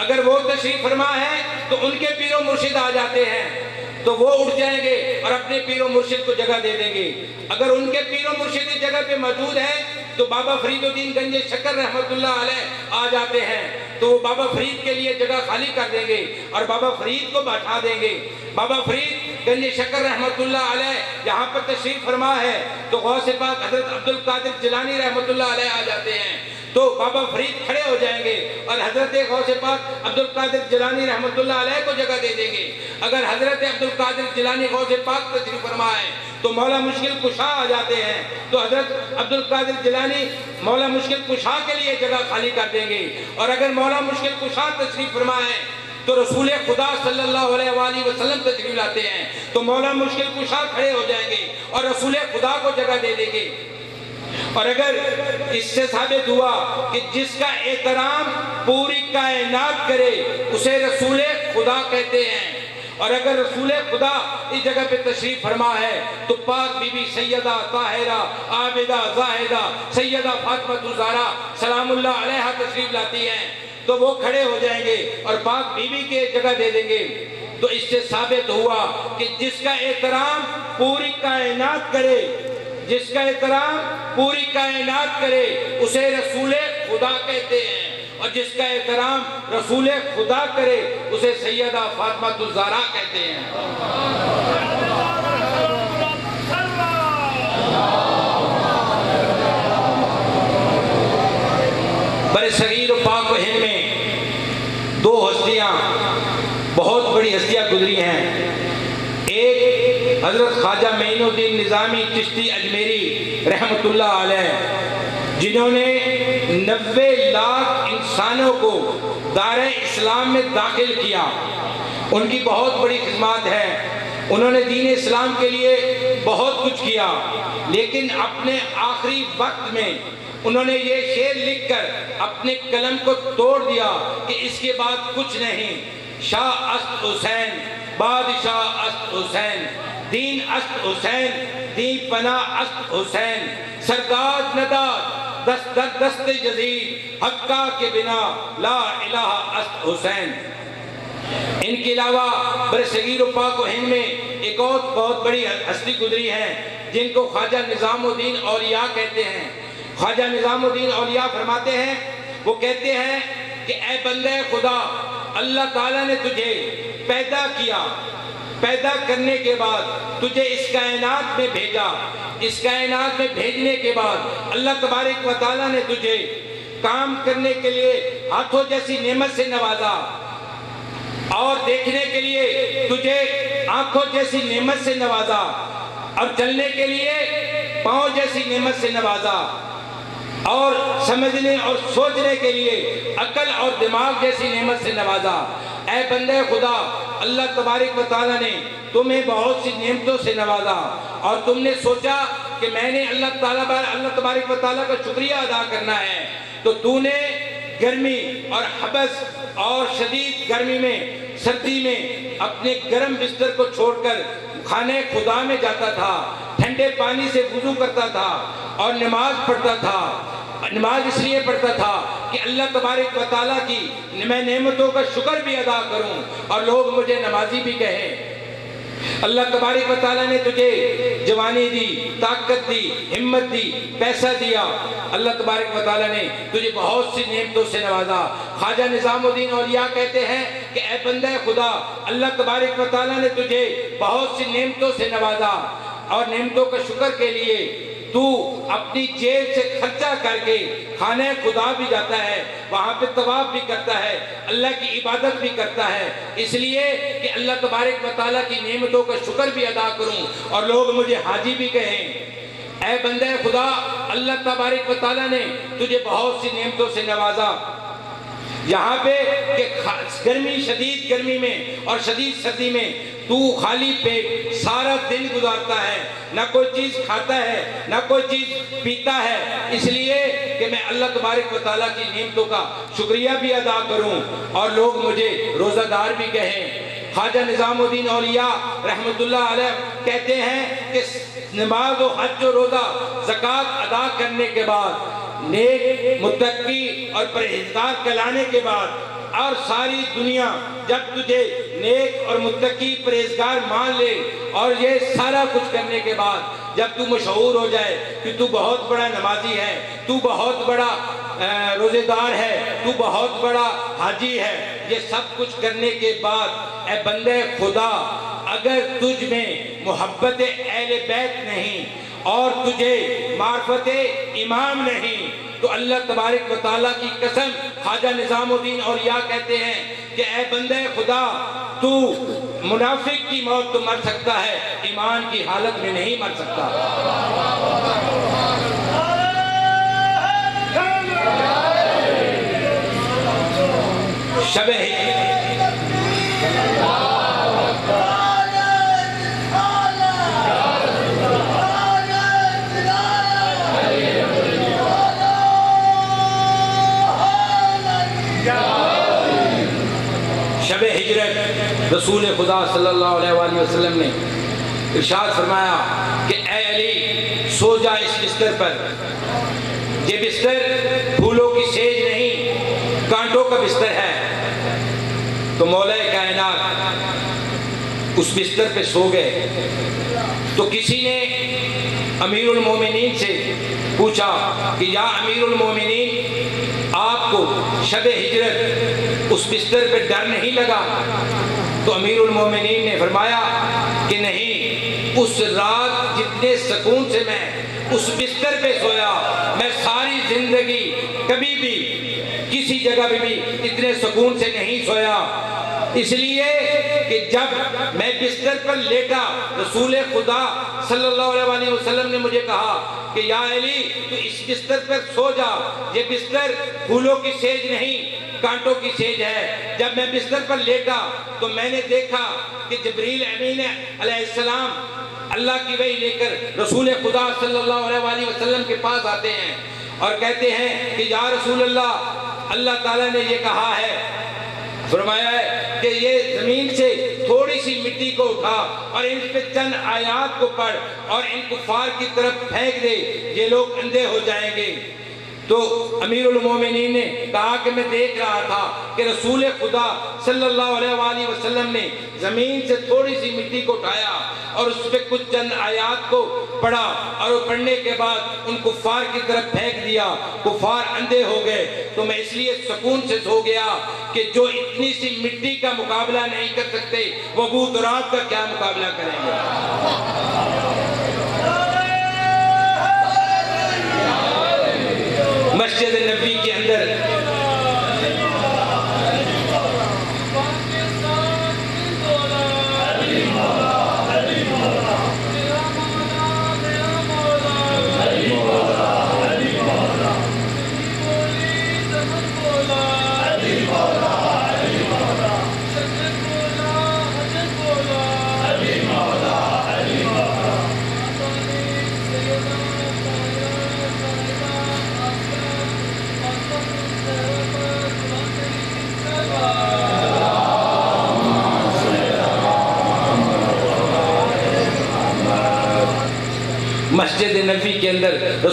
اگر وہ تشریف فرما ہے تو ان کے پیر و مرشد آ جاتے ہیں تو وہ اٹھ جائیں گے اور اپنے پیر و مرشد کو جگہ دے دیں گے، اگر ان کے پیر و مرشد اس جگہ پہ موجود ہیں تو بابا فرید الدین گنج شکر رحمت اللہ علیہ آ جاتے ہیں تو وہ بابا فرید کے لیے جگہ خالی کر دیں گے اور بابا فرید کو بٹھا دیں گے۔ بابا فرید گنج شکر رحمت اللہ علیہ یہاں پر تشریف فرما ہے تو غوث پاک حضرت عبد القادر جیلانی رحمت اللہ علیہ آ جاتے ہیں تو بابا فرید کھڑے ہو جائیں گے اور حضرت غوث پاک عبد القادر جیلانی رحمت اللہ علیہ کو جگہ دے دیں گے۔ اگر حضرت عبد القادر جیلانی غوث پاک تشریف فرما ہے تو مولا مشکل کشا آ جاتے ہیں تو حضرت عبد القادر جیلانی مولا مشکل کشا کے لیے جگہ خالی کر دیں گے، اور اگر مولا مشکل کشا تشریف فرما ہے تو رسول خدا صلی اللہ علیہ وآلہ وسلم تشریف لاتے ہیں تو مولا مشکل کشا کھڑے ہو جائیں گے اور رسول خدا کو جگہ دے دیں گے۔ اور اگر اس سے ثابت ہوا کہ جس کا احترام پوری کائنات کرے اسے رسول خدا کہتے ہیں، اور اگر رسول خدا اس جگہ پہ تشریف فرما ہے تو پاک بی بی سیدہ طاہرہ عابدہ زاہدہ سیدہ فاطمہ الزہرا سلام اللہ علیہا تشریف لاتی ہیں تو وہ کھڑے ہو جائیں گے اور پاک بی بی کے جگہ دے دیں گے۔ تو اس سے ثابت ہوا کہ جس کا احترام پوری کائنات کرے، جس کا احترام پوری کائنات کرے اسے رسول خدا کہتے ہیں، اور جس کا احترام رسول خدا کرے اسے سیدہ فاطمہ الزہرا کہتے ہیں۔ برِ صغیر و پاک و ہند میں دو ہستیاں بہت بڑی ہستیاں گزری ہیں، ایک حضرت خواجہ معین الدین نظامی چشتی اجمیری رحمت اللہ علیہ، جنہوں نے 90 لاکھ انسانوں کو دائرہ اسلام میں داخل کیا، ان کی بہت بڑی خدمات ہے، انہوں نے دین اسلام کے لیے بہت کچھ کیا، لیکن اپنے آخری وقت میں انہوں نے یہ شعر لکھ کر اپنے قلم کو توڑ دیا کہ اس کے بعد کچھ نہیں، شاہ است حسین بادشاہ است حسین دین است حسین دین پناہ است حسین سرداد نداد دست در دست جزیر حقہ کے بنا لا الہ است حسین۔ ان کے علاوہ برصغیر و پاک و ہند میں ایک اور بہت بڑی ہستی گزری ہے جن کو خواجہ نظام الدین اولیاء کہتے ہیں۔ خواجہ نظام الدین اولیاء فرماتے ہیں، وہ کہتے ہیں کہ اے بندے خدا، اللہ تعالیٰ نے تجھے پیدا کیا، پیدا کرنے کے بعد تجھے اس کائنات میں بھیجا، اس کائنات میں بھیجنے کے بعد اللہ تبارک و تعالیٰ نے تجھے کام کرنے کے لیے ہاتھوں جیسی نعمت سے نوازا، اور دیکھنے کے لیے تجھے آنکھوں جیسی نعمت سے نوازا، اور چلنے کے لیے پاؤں جیسی نعمت سے نوازا، اور سمجھنے اور سوچنے کے لیے عقل اور دماغ جیسی نعمت سے نوازا۔ اے بندے خدا، اللہ تبارک و تعالیٰ نے تمہیں بہت سی نعمتوں سے نوازا، اور تم نے سوچا کہ کہ میں نے اللہ تبارک و تعالیٰ کا شکریہ ادا کرنا ہے، تو تو نے گرمی اور حبس اور شدید گرمی میں، سردی میں اپنے گرم بستر کو چھوڑ کر خانے خدا میں جاتا تھا، ٹھنڈے پانی سے وضو کرتا تھا اور نماز پڑھتا تھا۔ نماز اس لیے پڑھتا تھا کہ اللہ تبارک و تعالیٰ کی میں نعمتوں کا شکر بھی ادا کروں اور لوگ مجھے نمازی بھی کہیں۔ اللہ تبارک و تعالیٰ نے تجھے جوانی دی، طاقت دی، ہمت دی، پیسہ دیا۔ اللہ تبارک و تعالیٰ نے تجھے بہت سی نعمتوں سے نوازا۔ خواجہ نظام الدین اولیاء کہتے ہیں کہ اے بندہ خدا، اللہ تبارک و تعالیٰ نے تجھے بہت سی نعمتوں سے نوازا اور نعمتوں کا شکر کے لیے تو اپنی جیب سے خرچہ کر کے خانہ خدا بھی جاتا ہے، وہاں پہ طواف بھی کرتا ہے، اللہ کی عبادت بھی کرتا ہے، اس لیے کہ اللہ تبارک و تعالیٰ کی نعمتوں کا شکر بھی ادا کروں اور لوگ مجھے حاجی بھی کہیں۔ اے بندہ خدا، اللہ تبارک و تعالیٰ نے تجھے بہت سی نعمتوں سے نوازا، یہاں پہ کہ گرمی، شدید گرمی میں اور شدید سردی میں تو خالی پیٹ سارا دن گزارتا ہے، نہ کوئی چیز کھاتا ہے، نہ کوئی چیز پیتا ہے، اس لیے کہ میں اللہ تبارک و تعالیٰ کی نعمتوں کا شکریہ بھی ادا کروں اور لوگ مجھے روزہ دار بھی کہیں۔ خواجہ نظام الدین اولیاء رحمت اللہ علیہ کہتے ہیں کہ نماز و حج و روزہ زکوٰۃ ادا کرنے کے بعد، نیک، متقی اور پرہیزگار کہلانے کے بعد، اور ساری دنیا جب تجھے نیک اور متقی پرہیزگار مان لے اور یہ سارا کچھ کرنے کے بعد جب تو مشہور ہو جائے کہ تو بہت بڑا نمازی ہے، تو بہت بڑا روزے دار ہے، تو بہت بڑا حاجی ہے، یہ سب کچھ کرنے کے بعد اے بندے خدا، اگر تجھ میں محبت اہل بیت نہیں اور تجھے معرفت امام نہیں تو اللہ تبارک و تعالیٰ کی قسم، خواجہ نظام الدین اولیاء کہتے ہیں کہ اے بندے خدا، تو منافق کی موت تو مر سکتا ہے، ایمان کی حالت میں نہیں مر سکتا۔ شب ہجرت رسول خدا صلی اللہ علیہ وآلہ وسلم نے ارشاد فرمایا کہ اے علی، سو جا اس بستر پر، یہ بستر پھولوں کی سیج نہیں، کانٹوں کا بستر ہے۔ تو مولا کائنات اس بستر پہ سو گئے۔ تو کسی نے امیر المومنین سے پوچھا کہ یا امیر المومنین، آپ کو شب ہجرت اس بستر پہ ڈر نہیں لگا؟ تو امیر المومنین نے فرمایا کہ نہیں، اس رات جتنے سکون سے میں اس بستر پہ سویا، میں ساری زندگی کبھی بھی کسی جگہ بھی اتنے سکون سے نہیں سویا، اس لیے کہ جب میں بستر پر لیٹا، رسول خدا صلی اللہ علیہ وآلہ وسلم نے مجھے کہا کہ یا علی، تو اس بستر پر سو جا، یہ بستر پھولوں کی سیج نہیں، کانٹوں کی سیج ہے۔ جب میں بستر پر لیٹا تو میں نے دیکھا کہ جبریل امین علیہ السلام اللہ کی وحی لے کر رسول خدا صلی اللہ علیہ وآلہ وسلم کے پاس آتے ہیں اور کہتے ہیں کہ یا رسول اللہ، اللہ تعالیٰ نے یہ کہا ہے، فرمایا ہے کہ یہ زمین سے تھوڑی سی مٹی کو اٹھا اور ان پہ چند آیات کو پڑھ اور ان کفار کی طرف پھینک دے، یہ لوگ اندھے ہو جائیں گے۔ تو امیر المومنین نے کہا کہ میں دیکھ رہا تھا کہ رسول خدا صلی اللہ علیہ وآلہ وسلم نے زمین سے تھوڑی سی مٹی کو اٹھایا اور اس پہ کچھ چند آیات کو پڑھا اور وہ پڑھنے کے بعد ان کفار کی طرف پھینک دیا، کفار اندھے ہو گئے۔ تو میں اس لیے سکون سے سو گیا کہ جو اتنی سی مٹی کا مقابلہ نہیں کر سکتے، وہ ابو تراب کا کیا مقابلہ کریں گے؟ مسجد نبی کے اندر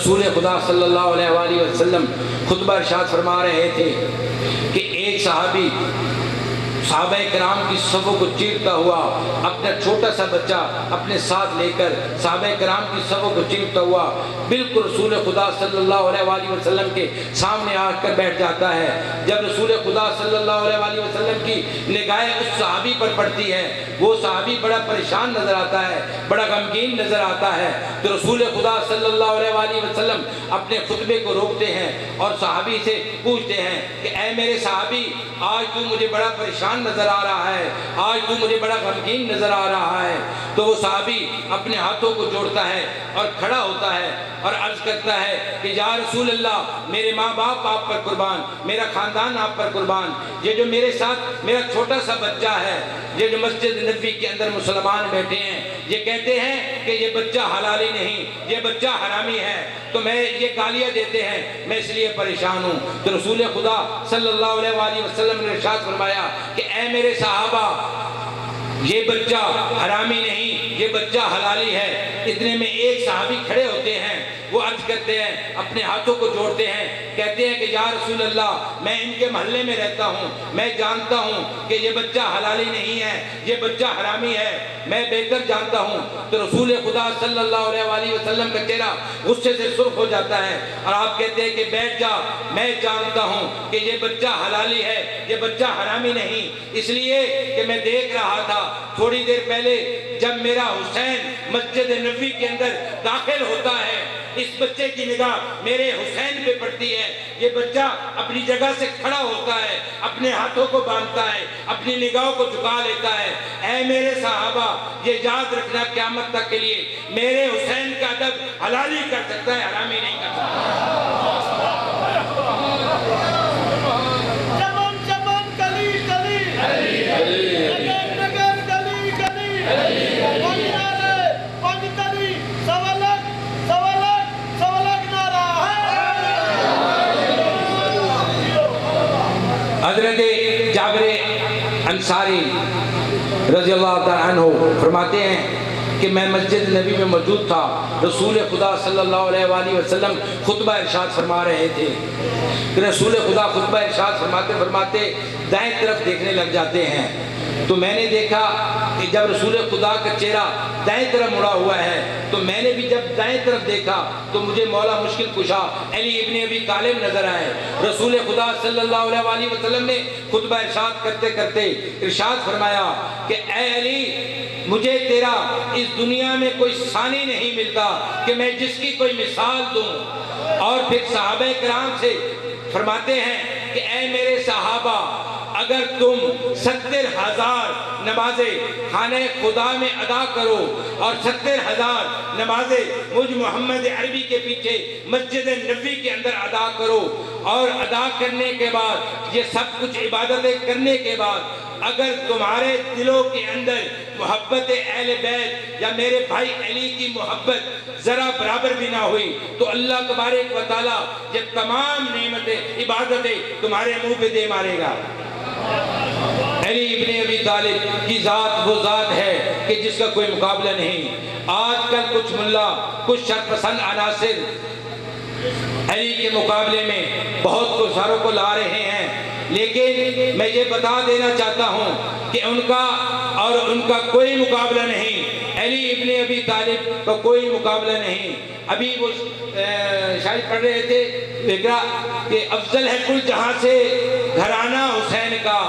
رسول خدا صلی اللہ علیہ وآلہ وسلم خطبہ ارشاد فرما رہے تھے کہ ایک صحابی صحابہ کرام کی صفوں کو چیرتا ہوا اپنا چھوٹا سا بچہ اپنے ساتھ لے کر صحابہ کرام کی صفوں کو چیرتا ہوا بالکل رسول خدا صلی اللہ علیہ وآلہ وسلم کے سامنے آ کر بیٹھ جاتا ہے۔ جب رسول خدا صلی اللہ علیہ وآلہ وسلم کی نگاہیں اس صحابی پر پڑتی ہے، وہ صحابی بڑا پریشان نظر آتا ہے، بڑا غمگین نظر آتا ہے، تو رسول خدا صلی اللہ علیہ وآلہ وسلم اپنے خطبے کو روکتے ہیں اور صحابی سے پوچھتے ہیں کہ اے میرے صحابی، آج تو مجھے بڑا پریشان نظر آ رہا ہے، آج تو مجھے بڑا غمگین نظر آ رہا ہے۔ تو وہ صحابی اپنے ہاتھوں کو جوڑتا ہے اور کھڑا ہوتا ہے اور عرض کرتا ہے کہ یا رسول اللہ، میرے ماں باپ آپ پر قربان، میرا خاندان آپ پر قربان، یہ جو میرے ساتھ میرا چھوٹا سا بچہ ہے، یہ جو مسجد نبوی کے اندر مسلمان بیٹھے ہیں، یہ کہتے ہیں کہ یہ بچہ حلالی نہیں، یہ بچہ حرامی ہے، تو میں یہ گالیاں دیتے ہیں، میں اس لیے پریشان ہوں۔ تو رسول خدا صلی اللہ علیہ وآلہ وسلم نے ارشاد فرمایا کہ اے میرے صحابہ، یہ بچہ حرامی نہیں، یہ بچہ حلالی ہے۔ اتنے میں ایک صحابی کھڑے ہوتے ہیں، وہ عرض کرتے ہیں، اپنے ہاتھوں کو جوڑتے ہیں، کہتے ہیں کہ یا رسول اللہ، میں ان کے محلے میں رہتا ہوں، میں جانتا ہوں کہ یہ بچہ حلالی نہیں ہے، یہ بچہ حرامی ہے، میں بہتر جانتا ہوں۔ تو رسول خدا صلی اللہ علیہ وآلہ وسلم کا چہرہ غصے سے سرخ ہو جاتا ہے اور آپ کہتے ہیں کہ بیٹھ جا، میں جانتا ہوں کہ یہ بچہ حلالی ہے، یہ بچہ حرامی نہیں، اس لیے کہ میں دیکھ رہا تھا تھوڑی دیر پہلے جب میرا حسین مسجد نبوی کے اندر داخل ہوتا ہے، اس بچے کی نگاہ میرے حسین پہ پڑتی ہے، یہ بچہ اپنی جگہ سے کھڑا ہوتا ہے، اپنے ہاتھوں کو باندھتا ہے، اپنی نگاہوں کو جھکا لیتا ہے۔ اے میرے صحابہ، یہ یاد رکھنا قیامت تک کے لیے، میرے حسین کا ادب حلالی کر سکتا ہے، حرامی نہیں کر سکتا۔ حضرت جابر انصاری رضی اللہ تعالیٰ عنہ فرماتے ہیں کہ میں مسجد نبی میں موجود تھا، رسول خدا صلی اللہ علیہ وآلہ وسلم خطبہ ارشاد فرما رہے تھے کہ رسول خدا خطبہ ارشاد فرماتے فرماتے دائیں طرف دیکھنے لگ جاتے ہیں، تو میں نے دیکھا کہ جب رسول خدا کا چہرہ دائیں طرف مڑا ہوا ہے، تو میں نے بھی جب دائیں طرف دیکھا تو مجھے مولا مشکل کشا علی ابن ابی طالب نظر آئے۔ رسول خدا صلی اللہ علیہ وآلہ وسلم نے خطبہ ارشاد کرتے کرتے ارشاد فرمایا کہ اے علی، مجھے تیرا اس دنیا میں کوئی ثانی نہیں ملتا کہ میں جس کی کوئی مثال دوں۔ اور پھر صحابہ کرام سے فرماتے ہیں کہ اے میرے صحابہ، اگر تم 70,000 نمازیں خانہ خدا میں ادا کرو اور 70,000 نمازیں مجھ محمد عربی کے پیچھے مسجد نبوی کے اندر ادا کرو، اور ادا کرنے کے بعد یہ سب کچھ عبادتیں کرنے کے بعد اگر تمہارے دلوں کے اندر محبت اہل بیت یا میرے بھائی علی کی محبت ذرا برابر بھی نہ ہوئی تو اللہ تبارک و تعالیٰ یہ تمام نعمتیں عبادتیں تمہارے منہ پہ دے مارے گا۔ علی ابن ابی طالب کی ذات وہ ذات ہے کہ جس کا کوئی مقابلہ نہیں۔ آج کل کچھ ملا، کچھ شرپسند عناصر علی کے مقابلے میں بہت گزاروں کو لا رہے ہیں، لیکن میں یہ بتا دینا چاہتا ہوں کہ ان کا کوئی مقابلہ نہیں، علی ابن ابی طالب کا کوئی مقابلہ نہیں۔ ابھی وہ شاید پڑھ رہے تھے اقرا کہ افضل ہے کل جہاں سے گھرانہ حسین کا،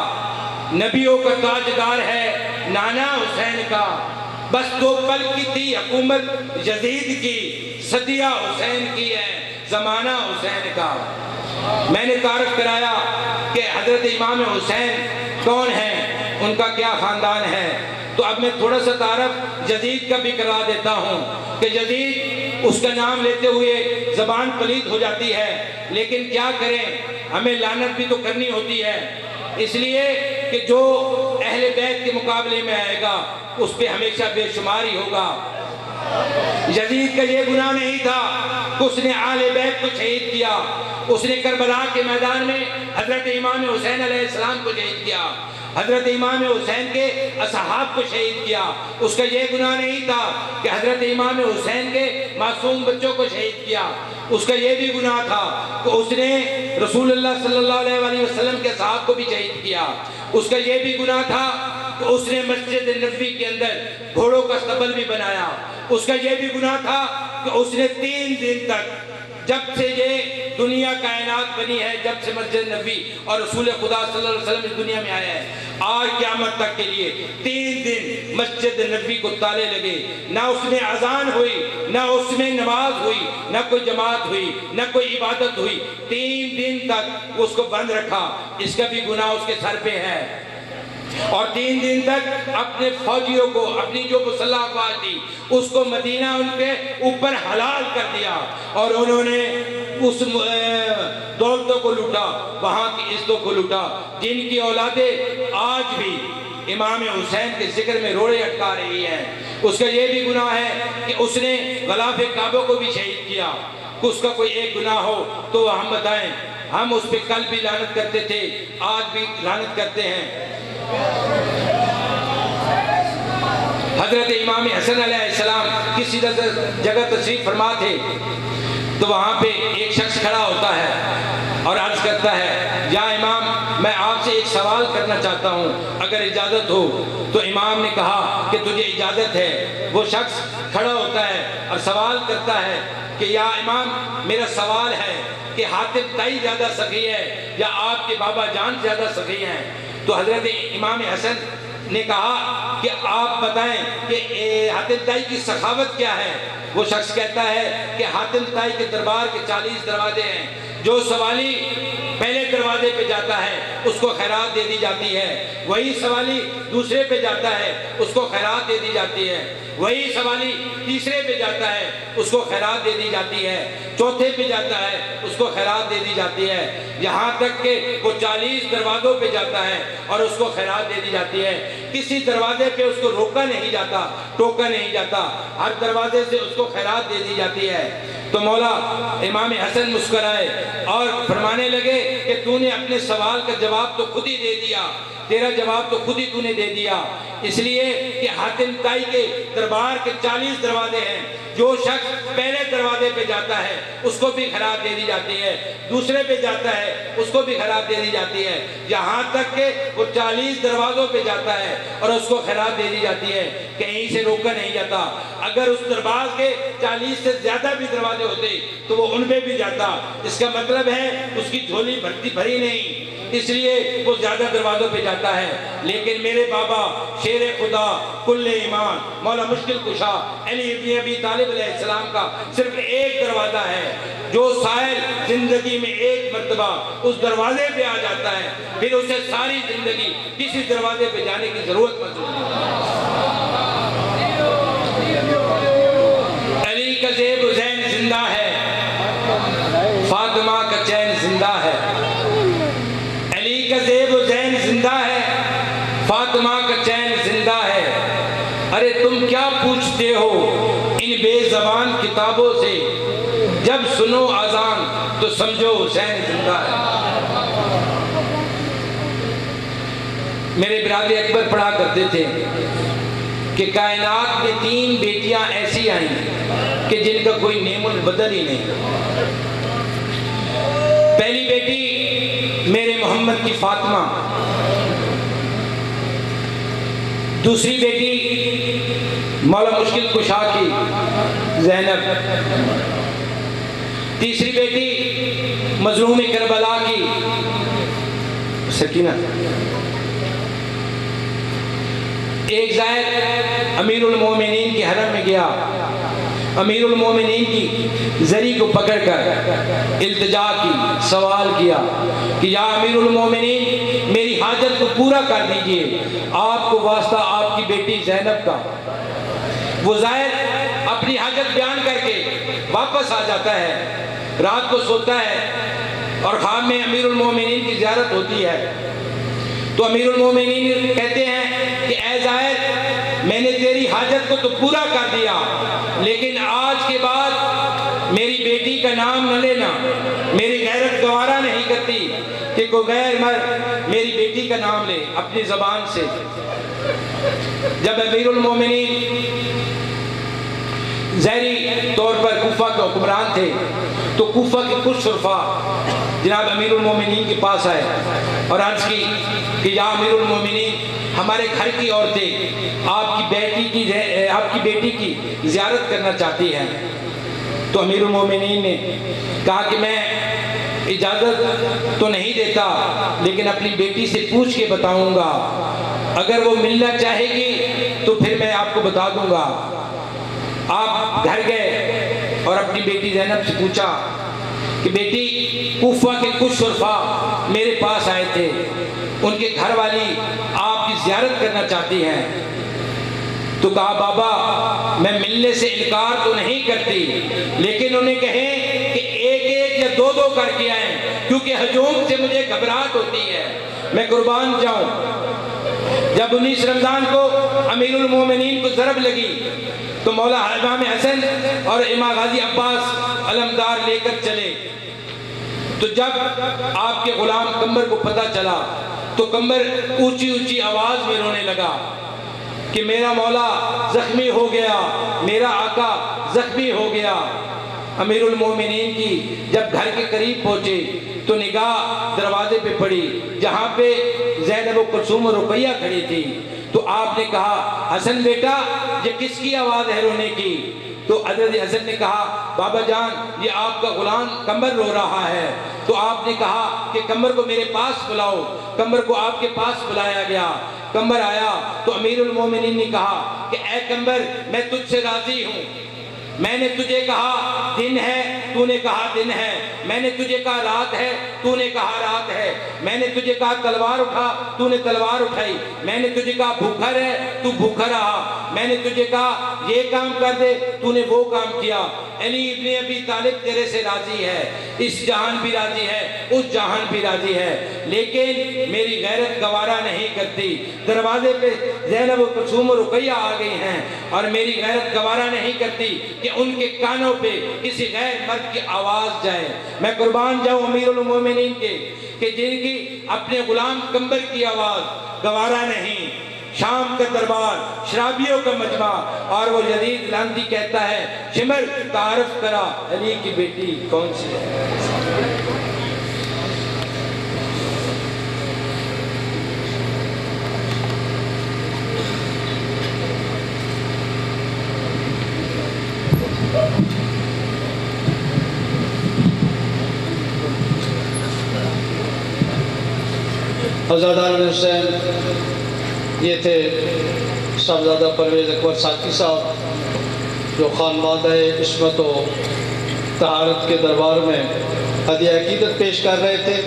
نبیوں کا تاجدار ہے نانا حسین کا، بس دو پل کی تھی حکومت یزید کی، صدیہ حسین کی ہے زمانہ حسین کا۔ میں نے تعارف کرایا کہ حضرت امام حسین کون ہیں، ان کا کیا خاندان ہے، تو اب میں تھوڑا سا تعارف یزید کا بھی کرا دیتا ہوں کہ یزید اس کا نام لیتے ہوئے زبان پلید ہو جاتی ہے، لیکن کیا کریں، ہمیں لعنت بھی تو کرنی ہوتی ہے، اس لیے کہ جو اہل بیت کے مقابلے میں آئے گا اس پہ ہمیشہ بے شماری ہوگا۔ یزید کا یہ گناہ نہیں تھا کہ اس نے آل بیت کو شہید کیا، اس نے کربلا کے میدان میں حضرت امام حسین علیہ السلام کو شہید کیا، حضرت امام حسین کے اصحاب کو شہید کیا۔ اس کا یہ گناہ نہیں تھا کہ حضرت امام حسین کے معصوم بچوں کو شہید کیا۔ اس کا یہ بھی گناہ تھا کہ اس نے رسول اللہ صلی اللہ علیہ وسلم کے اصحاب کو بھی شہید کیا۔ اس کا یہ بھی گناہ تھا کہ اس نے مسجد نبوی کے اندر گھوڑوں کا اسطبل بھی بنایا۔ اس کا یہ بھی گناہ تھا کہ اس نے 3 دن تک، جب سے یہ دنیا کائنات بنی ہے، جب سے مسجد نبوی اور رسول خدا صلی اللہ علیہ وسلم اس دنیا میں آیا ہے، آج قیامت تک کے لیے 3 دن مسجد نبوی کو تالے لگے، نہ اس میں اذان ہوئی، نہ اس میں نماز ہوئی، نہ کوئی جماعت ہوئی، نہ کوئی عبادت ہوئی۔ 3 دن تک اس کو بند رکھا۔ اس کا بھی گناہ اس کے سر پہ ہے۔ اور 3 دن تک اپنے فوجیوں کو، اپنی جو مسلح افواج تھی، اس کو مدینہ ان کے اوپر حلال کر دیا، اور انہوں نے اس دولتوں کو لوٹا، وہاں کی عزتوں کو لوٹا، جن کی اولادیں آج بھی امام حسین کے ذکر میں روڑے اٹکا رہی ہیں۔ اس کا یہ بھی گناہ ہے کہ اس نے غلاف کعبہ کو بھی شہید کیا۔ اس کا کوئی ایک گناہ ہو تو ہم بتائیں، ہم اس پہ کل بھی لعنت کرتے تھے، آج بھی لعنت کرتے ہیں۔ حضرت امام حسن علیہ السلام کسی جگہ تشریف فرما تھے، تو وہاں پہ ایک شخص کھڑا ہوتا ہے اور عرض کرتا ہے، یا امام میں آپ سے ایک سوال کرنا چاہتا ہوں، اگر اجازت ہو۔ تو امام نے کہا کہ تجھے اجازت ہے۔ وہ شخص کھڑا ہوتا ہے اور سوال کرتا ہے کہ یا امام میرا سوال ہے کہ حاتم طائی زیادہ سخی ہے یا آپ کے بابا جان زیادہ سخی ہیں؟ تو حضرت امام حسن نے کہا کہ آپ بتائیں کہ حاتم طائی کی سخاوت کیا ہے؟ وہ شخص کہتا ہے کہ حاتم طائی کے دربار کے 40 دروازے ہیں، جو سوالی پہلے دروازے پہ جاتا ہے اس کو خیرات دے دی جاتی ہے، وہی سوالی دوسرے پہ جاتا ہے اس کو خیرات دے دی جاتی ہے، وہی سوالی تیسرے پہ جاتا ہے اس کو خیرات دے دی جاتی ہے، چوتھے پہ جاتا ہے اس کو خیرات دے دی جاتی ہے، یہاں تک کہ وہ 40 دروازوں پہ جاتا ہے اور اس کو خیرات دے دی جاتی ہے۔ کسی دروازے پہ اس کو روکا نہیں جاتا، ٹوکا نہیں جاتا، ہر دروازے سے اس کو خیرات دے دی جاتی ہے۔ تو مولا امام حسن مسکرائے اور فرمانے لگے کہ تو نے اپنے سوال کا جواب تو خود ہی دے دیا، تیرا جواب تو خود ہی تو نے دے دیا، اس لیے کہ حاتم طائی کے دربار کے 40 دروازے ہیں، جو شخص پہلے دروازے پہ جاتا ہے اس کو بھی خیرات دے دی جاتی ہے، دوسرے پہ جاتا ہے اس کو بھی خیرات دے دی جاتی ہے، یہاں تک کہ وہ 40 دروازوں پہ جاتا ہے اور اس کو خیرات دے دی جاتی ہے، کہیں سے روکا نہیں جاتا۔ اگر اس دربار کے 40 سے زیادہ بھی دروازے ہوتے تو وہ ان پہ بھی جاتا، اس کا مطلب ہے اس کی جھولی بھری نہیں، اس لیے وہ زیادہ دروازوں پہ جاتا ہے۔ لیکن میرے بابا شیر خدا کل ایمان مولا مشکل کشا علی ابن ابی طالب علیہ السلام کا صرف ایک دروازہ ہے، جو سائل زندگی میں ایک مرتبہ اس دروازے پہ آ جاتا ہے پھر اسے ساری زندگی کسی دروازے پہ جانے کی ضرورت محسوس نہیں۔ علی کا زیب حسین زندہ ہے، فاطمہ کا چین زندہ ہے، علی کا زیب حسین زندہ ہے، فاطمہ کا چین زندہ ہے۔ ارے تم کیا پوچھتے ہو ان بے زبان کتابوں سے، جب سنو اذان تو سمجھو حسین زندہ ہے۔ میرے برادر اکبر پڑھا کرتے تھے کہ کائنات میں 3 بیٹیاں ایسی آئیں کہ جن کا کوئی نیم البدل ہی نہیں۔ پہلی بیٹی میرے محمد کی فاطمہ، دوسری بیٹی مولا مشکل کشا کی زینب، تیسری بیٹی مظلوم کربلا کی سکینہ۔ ایک زائر امیر المومنین کے حرم میں گیا، امیر المومنین کی زری کو پکڑ کر التجا کی، سوال کیا کہ یا امیر المومنین میری حاجت کو پورا کر دیجئے، آپ کو واسطہ آپ کی بیٹی زینب کا۔ وہ زائر اپنی حاجت بیان کر کے واپس آ جاتا ہے، رات کو سوتا ہے اور خواب میں امیر المومنین کی زیارت ہوتی ہے۔ تو امیر المومنین کہتے ہیں کہ اے زائر میں نے تیری حاجت کو تو پورا کر دیا، لیکن آج کے بعد میری بیٹی کا نام نہ لینا۔ میری غیرت گوارا نہیں کرتی کہ کوئی غیر مرد میری بیٹی کا نام لے اپنی زبان سے۔ جب امیر المومنین ظاہری طور پر کوفہ کے حکمران تھے تو کوفہ کے کچھ شرفاء جناب امیر المومنین کے پاس آئے اور عرض کی کہ یا امیر المومنین، ہمارے گھر کی عورتیں آپ کی بیٹی کی زیارت کرنا چاہتی ہیں۔ تو امیر المومنین نے کہا کہ میں اجازت تو نہیں دیتا، لیکن اپنی بیٹی سے پوچھ کے بتاؤں گا، اگر وہ ملنا چاہے گی تو پھر میں آپ کو بتا دوں گا۔ آپ گھر گئے اور اپنی بیٹی زینب سے پوچھا کہ بیٹی، کوفہ کے کچھ شرفاء میرے پاس آئے تھے، ان کے گھر والی آپ کی زیارت کرنا چاہتی ہیں۔ تو کہا بابا میں ملنے سے انکار تو نہیں کرتی، لیکن انہیں کہیں کہ ایک ایک یا دو دو کر کے آئیں، کیونکہ ہجوم سے مجھے گھبراہٹ ہوتی ہے، میں قربان جاؤں۔ جب 19 رمضان کو امیر المومنین کو ضرب لگی تو مولا امام حسن اور امام غازی عباس علمدار لے کر چلے۔ تو جب آپ کے غلام قمر کو پتہ چلا تو قمر اونچی اونچی آواز میں رونے لگا کہ میرا مولا زخمی ہو گیا، میرا آقا زخمی ہو گیا۔ امیر المومنین کی جب گھر کے قریب پہنچے تو نگاہ دروازے پہ پڑی جہاں پہ زینب و کلثوم و رقیہ کھڑی تھی۔ تو آپ نے کہا حسن بیٹا یہ کس کی آواز ہے رونے کی؟ تو حضرت حسن نے کہا بابا جان یہ آپ کا غلام قمر رو رہا ہے۔ تو آپ نے کہا کہ قمر کو میرے پاس بلاؤ۔ قمر کو آپ کے پاس بلایا گیا۔ قمر آیا تو امیر المومنین نے کہا کہ اے قمر میں تجھ سے راضی ہوں، میں نے تجھے کہا دن ہے تو نے کہا دن ہے، میں نے تجھے کہا رات ہے تو نے کہا رات ہے، میں نے تجھے کہا تلوار اٹھا تو نے تلوار اٹھائی، میں نے تجھے کہا بھوکا رہ تو بھوکا رہا، میں نے تجھے کہا یہ کام کر دے تو نے وہ کام کیا۔ علی ابن ابی طالب تیرے سے راضی ہے، اس جہان بھی راضی ہے، اس جہان بھی راضی ہے، لیکن میری غیرت گوارا نہیں کرتی۔ دروازے پہ زینب و کلثوم و رقیہ آ گئی ہیں اور میری غیرت گوارا نہیں کرتی کہ ان کے کانوں پہ کسی غیر مرد کی آواز جائے۔ میں قربان جاؤں امیر المومنین کے کہ جن کی اپنے غلام قمر کی آواز گوارا نہیں۔ شام کا دربار، شرابیوں کا مجمع، اور وہ یزید لعنتی کہتا ہے شمر تعارف کرا علی کی بیٹی کون سی ہے۔ حضرت حسین یہ تھے صاحبزادہ پرویز اکبر ساکی صاحب جو خانوادہ عصمت و طہارت کے دربار میں ہدیہ عقیدت پیش کر رہے تھے۔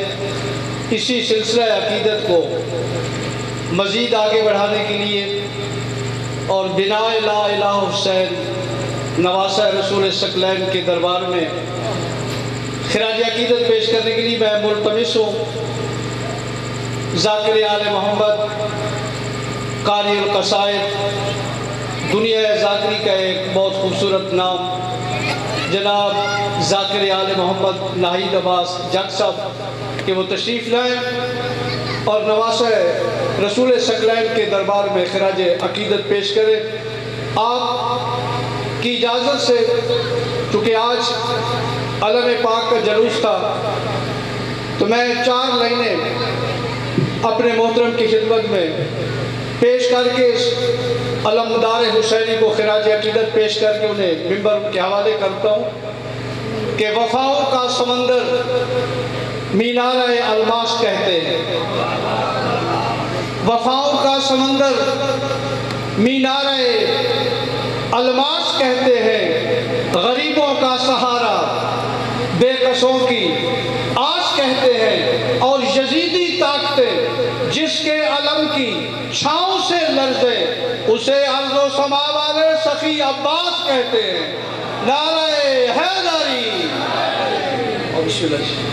اسی سلسلہ عقیدت کو مزید آگے بڑھانے کے لیے اور بنا لا الہ حسین نواسہ رسول ثقلین کے دربار میں خراج عقیدت پیش کرنے کے لیے میں ملتمس ہوں ذاکر آل محمد قاری القصائد دنیا ذاکری کا ایک بہت خوبصورت نام جناب ذاکر آل محمد ناہید عباس جگ صاحب کہ وہ تشریف لائیں اور نواسہ رسول ثقلین کے دربار میں خراج عقیدت پیش کریں۔ آپ کی اجازت سے چونکہ آج علم پاک کا جلوس تھا تو میں 4 لائنیں اپنے محترم کی خدمت میں پیش کر کے اس علمدار حسینی کو خراج عقیدت پیش کر کے انہیں ممبر کے حوالے کرتا ہوں کہ وفاؤں کا سمندر مینارہ الماس کہتے ہیں، وفاؤں کا سمندر مینارہ الماس کہتے ہیں، غریبوں کا سہارا بے کسوں کی آس کہتے ہیں، اور یزیدی طاقتیں جس کے علم کی چھاؤں سے لرزے اسے ارض و سما والے سخی عباس کہتے ہیں۔ نعرہ حیدری اور بسم اللہ۔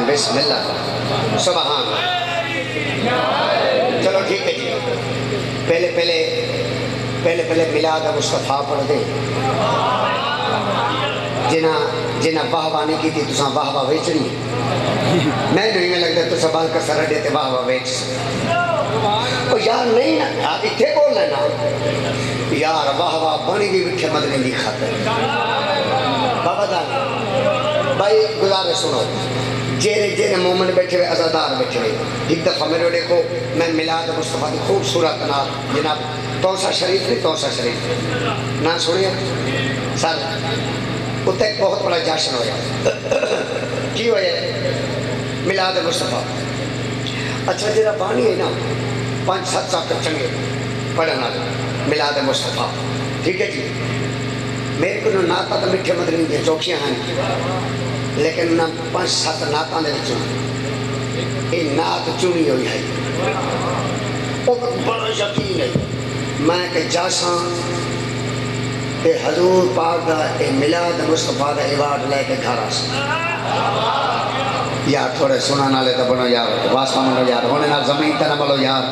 ہیں بسم اللہ سبحان اللہ. چلو ٹھیک ہے جی. پہلے میلاد مصطفیٰ پڑھ دے. جنہ واہ واہ نہیں کی تھی تساں واہ واہ ویچنی. میں نہیں لگتا تو سوال کا سر ڈے تے واہ واہ ویچ. او یار نہیں نا اتھے بول لینا یار واہ واہ بنی بھی بٹھے مدنی دی خاطر. بابا جان بھائی گزارے سنو. جیرے مومن بیٹھے ہوئے ازادار بیٹھے ہوئے. ایک دفعہ میرے دیکھو میں میلاد مصطفیٰ کی خوبصورت نام جناب توسا شریف نہیں توسا شریف نہ سنیا سر اتنے ایک بہت بڑا جشن ہوا. کی ہوئے میلاد مصطفیٰ. اچھا جرا بانی ہے نا 5-7 سال تک چنگے پڑھنا میلاد مصطفیٰ. ٹھیک ہے جی. میرے کو نعت تو میٹھے مدنی دیا چوکیاں ہیں لیکن نہ 5-7 نعتوں دے وچوں یہ نعت چنی ہوئی ہے. وہ بڑا یقین ہے میں کہ جاساں کہ حضور پاک دا اے میلاد مصطفیٰ دا ایوارڈ لے کے گھر آسا. یار تھوڑے سنان والے تو بنو یار واسطہ منو یار ہونے نال زمین تے نہ ملو یار.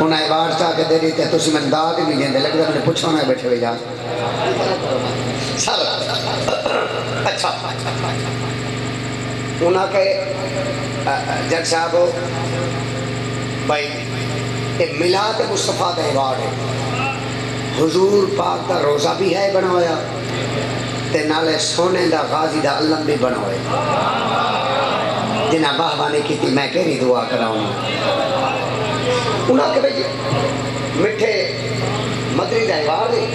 انہیں ایوارڈ چاہ کے دے دی تے تسی میں داد بھی نہیں دے لگتا میں نے پوچھو نہ بیٹھے ہوئے یار سر. اچھا انہاں کے جج صاحب بھائی یہ میلاد مصطفیٰ دا ایوارڈ ہے. حضور پاک دا روزہ بھی ہے بنوایا تے نالے سونے دا غازی دا علم بھی بنوایا. جنہ واہ واہ کی تھی میں کہنی دعا کراؤں. انہاں کے بھئی مٹھے مدری دا ایوارڈ ہے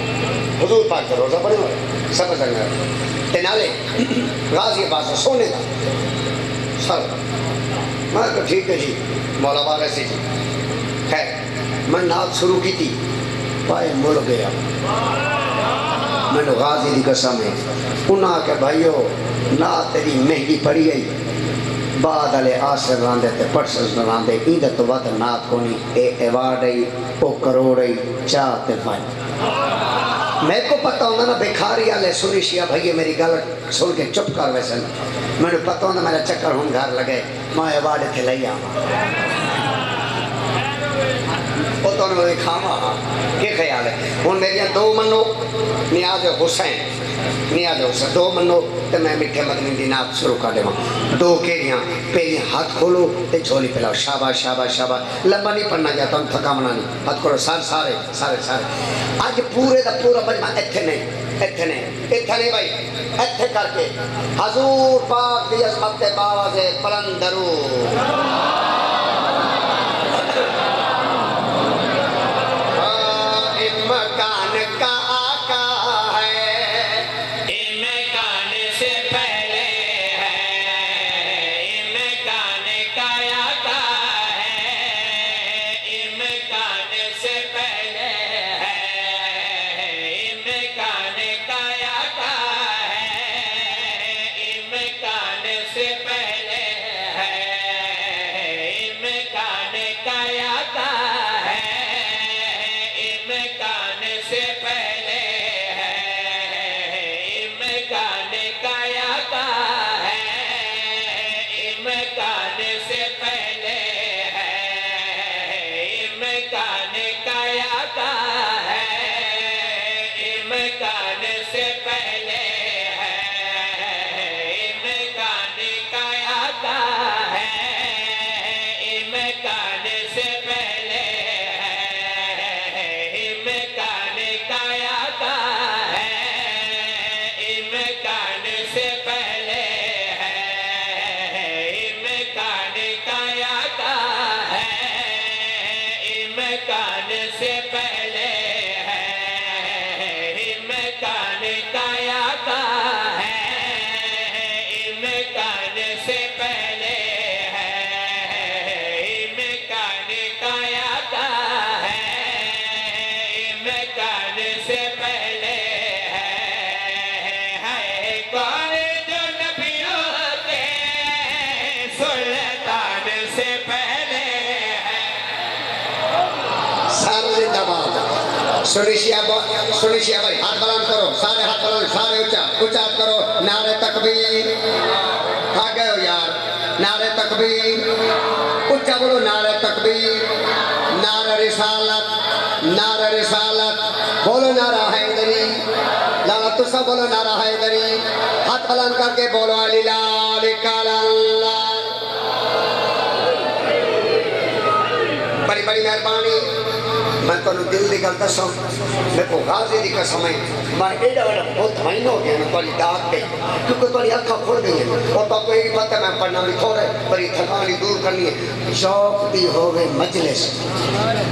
حضور پاک دا روزہ بنوایا سب سنگا تے نالے غازی پاس سونے دا. سر میں کہا ٹھیک ہے جی مولا بارے سے جی. خیر میں نعت شروع کی تھی پائے مڑ گیا. میں نے غازی دی قسم ہے انہاں کے بھائیو نعت تیری مہنگی پڑی گئی بعد علی آسر راندے تے پرسز راندے ایندے تو ود نعت کونی. اے ایوارڈ ہے او کروڑ ہے چاہتے بھائی. میں کو پتہ ہونا نا بکھاری آلے سنی شیعہ بھائی میری گل سن کے چپ کر ویسے میں نے پتہ ہونا میرا چکر ہوں گھر لگے میں ایوارڈ تھے لئی آما. وہ تو انہوں نے کھاما کیا خیال ہے. ہوں میری 2 منو نیاز حسین نیاز حسین 2 منو تو میں میٹھے مدنی دی نعت شروع کر دے 2 کیڑیاں. پہلی ہاتھ کھولو تے جھولی پلاؤ. شاباش شاباش شاباش. لمبا نہیں پڑھنا جاتا ہوں تھکامنا نہیں. ہاتھ کھولو سارے. آج پورے دا پورا مجمع ایتھے نہیں بھائی ایتھے کر کے حضور پاک دی عظمت باواز بلند درود. سنیشیا بھائی ہاتھ بلند کرو سارے ہاتھ بلند سارے اچھا کرو. نعرہ تکبیر کھا گئے ہو یار. نعرہ تکبیر اچھا بولو نعرہ تکبیر نعرہ رسالت نعرہ رسالت بولو نعرہ حیدری لالا تسا بولو نعرہ حیدری ہاتھ بلند کر کے بولو علی لالک اللہ بڑی بڑی مہربانی میں تو دل دی گل دسوں میں کو غازی دی قسم ہے میں ایڈا بڑا بہت مہینہ ہو گیا میں تھوڑی داغ پہ کیونکہ تھوڑی اکھا کھل گئی ہیں اور تو کوئی بات ہے میں پڑھنا بھی تھوڑا ہے پر یہ تھکانی دور کرنی ہے شوق دی ہو گئے مجلس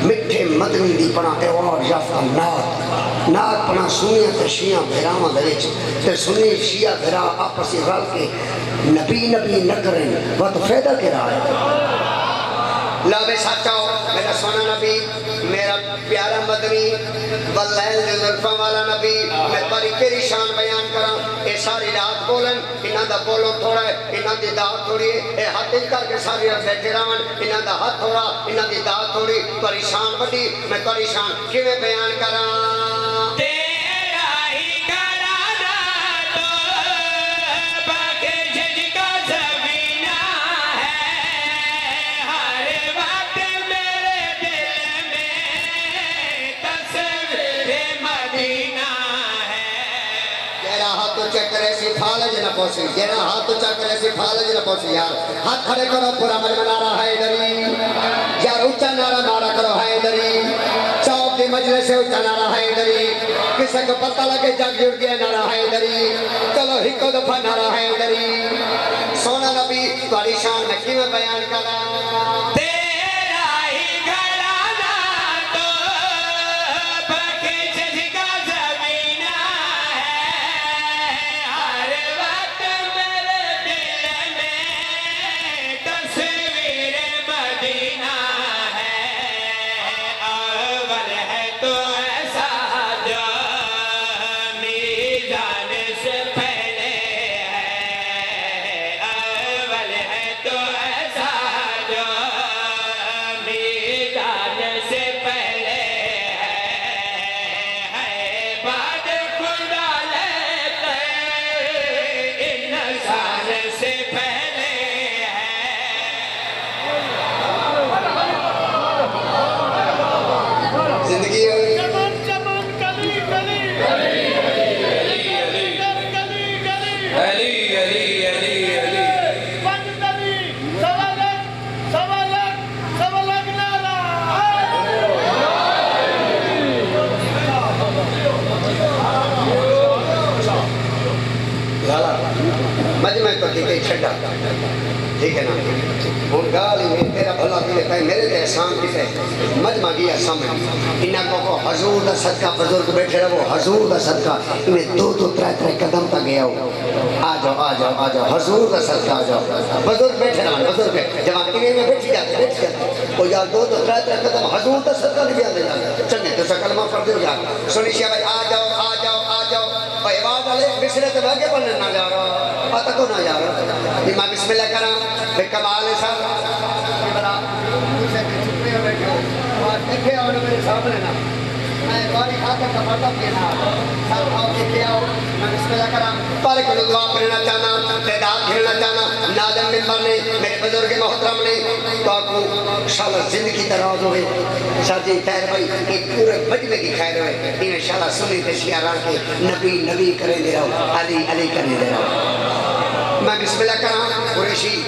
مٹھے مدنی دی پڑھا ایوارڈ یافتہ نات پڑھا سنیاں تے شیعہ بھیراواں دے وچ تے سنی شیعہ بھیرا آپس رل کے نبی نہ کریں وقت فائدہ کے رہا ہے لا بے سچاؤ میرا سونا نبی میرا پیارا مدنی واللیل ذوالفا والا نبی میں بڑی تیری شان بیان کرا اے ساری رات بولن انہاں دا بولو تھوڑا ہے انہاں دی دعا تھوڑی ہے اے ہاتھ کر کے ساری رات بیٹھے رہن انہاں دا ہاتھ تھوڑا انہاں دی دعا تھوڑی تیری شان بڑی میں تیری شان کیویں بیان کراں چکرے سی فالج نہ پوسی جینا ہاتھ چکرے سی فالج نہ پوسی یار ہاتھ کھڑے کرو پورا مجمع نعرہ حیدری یار اچھا نعرہ مارا کرو حیدری چوک دی مجلس سے اچھا نعرہ حیدری کسے کو پتہ لگے جگ جڑ گیا نعرہ حیدری چلو ہکو دفعہ نعرہ حیدری سونا نبی تاری شان میں کی میں بیان کرا مجمع کو دیکھے چھڑا ٹھیک ہے نا ہوں گالی میں تیرا بھلا دیلے پہ میرے لئے احسان کسے مجمع گیا سامنے انہاں کو حضور دا صدقہ بزرگ بیٹھے رہو حضور دا صدقہ انہیں دو ترے قدم تا گیا ہو آ جاؤ حضور دا صدقہ آ جاؤ بزرگ بیٹھے رہو بزرگ جوان کنہیں میں بیٹھی جاتے وہ یار دو ترے قدم حضور دا صدقہ نہیں دیا چلنے تو سا کلمہ پڑھ دے جا سنی شیعہ بھائی آ جاؤ اور عباد علیہ بسرے تو بھاگے پڑھنے نہ جا رہا آتا کو نہ جا رہا میں بسم اللہ کرام بے کمال ہے صاحب دیکھے آؤ میرے سامنے نا میں دواری خاطر کا مطلب دینا صاحب آؤ دیکھے آؤ میں بسم اللہ کرام پارے کو دعا پڑھنا چاہنا تعداد گھرنا چاہنا نادم ممبر نے میرے بزرگ محترم نے تو آپ کو انشاءاللہ زندگی دراز ہوئے شاہدین تیر بھائی ایک پورے مجمع کی خیر ہوئے انشاءاللہ سنی تشیعہ رہا کے نبی کریں دے رہا ہوں علی کریں دے رہا ہوں میں بسم اللہ کرام قریشی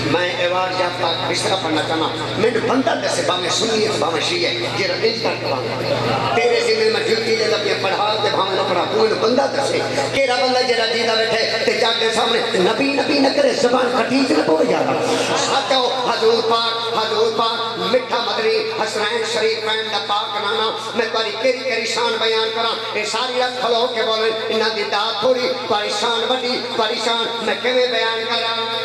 میں ایوار جاتا بسرہ پڑھنا چاہنا میں نے بندہ دسے باہمیں سنی ہے باہمیں شیعہ ہے یہ رفیج کر کبھانا تیرے ذمہ میں جلتی لے لپیا پڑھا دے باہمیں نہ پڑھا تو میں نے بندہ دسے کیرا بندہ جیرا جیدہ بیٹھے تے جاگ دے سامنے نبی نہ کرے زبان کٹیج نہ پوہ جانا ساتھو حضور پاک مٹھا مدنی حسنین شریف فین دا پاک نانا میں تاری کیری شان بیان کرا اے ساری رات کھلو کے بولے انہاں دی داد تھوڑی تاری شان بڑی تاری شان میں کیویں بیان کرا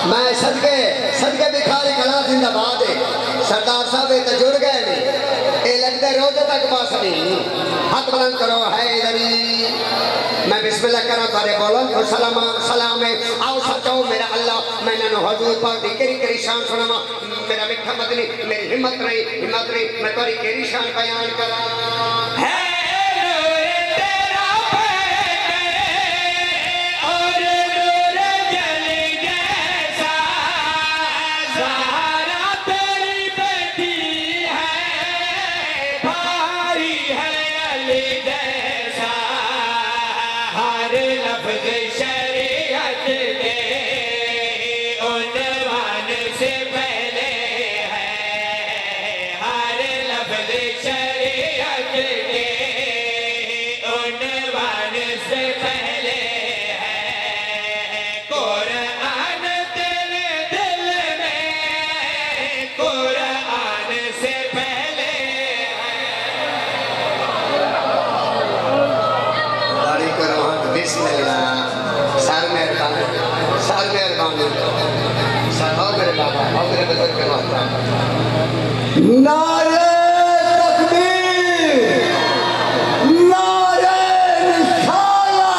میں صدقے بکھاری کلا زندہ باد ہے سردار صاحب یہ تو جڑ گئے نہیں یہ لگتا ہے روزے تک بس نہیں ہاتھ بلند کرو حیدری میں بسم اللہ کروں تارے بولن اور سلام ہے آؤ سچو میرا اللہ میں نے حضور پاک دی کری شان سنما میرا مٹھا مدنی میری ہمت رہی میں تاری کری شان بیان کرا نعرہ تکبیر نعرہ رسالہ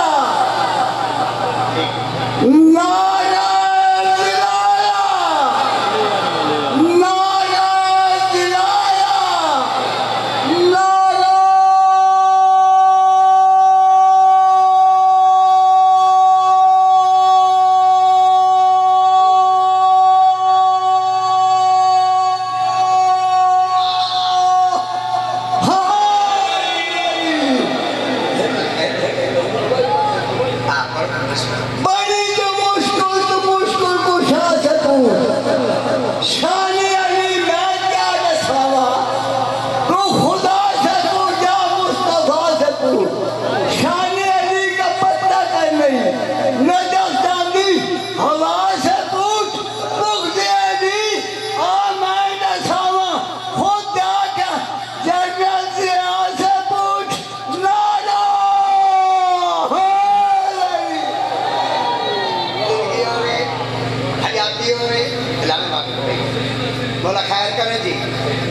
نعرہ دلالہ نعرہ دلالہ نعرہ بڑی جو مشکل کشا سکوں شان علی میں کیا دساوا تو خدا سکوں یا مصطفیٰ سکوں شان علی کا پتہ کر نہیں نہ دستاندی ہوا سے پوچھ بغض علی میں دساوا خدا کا جنت سے پوچھ نعرہ مولا خیر کریں جی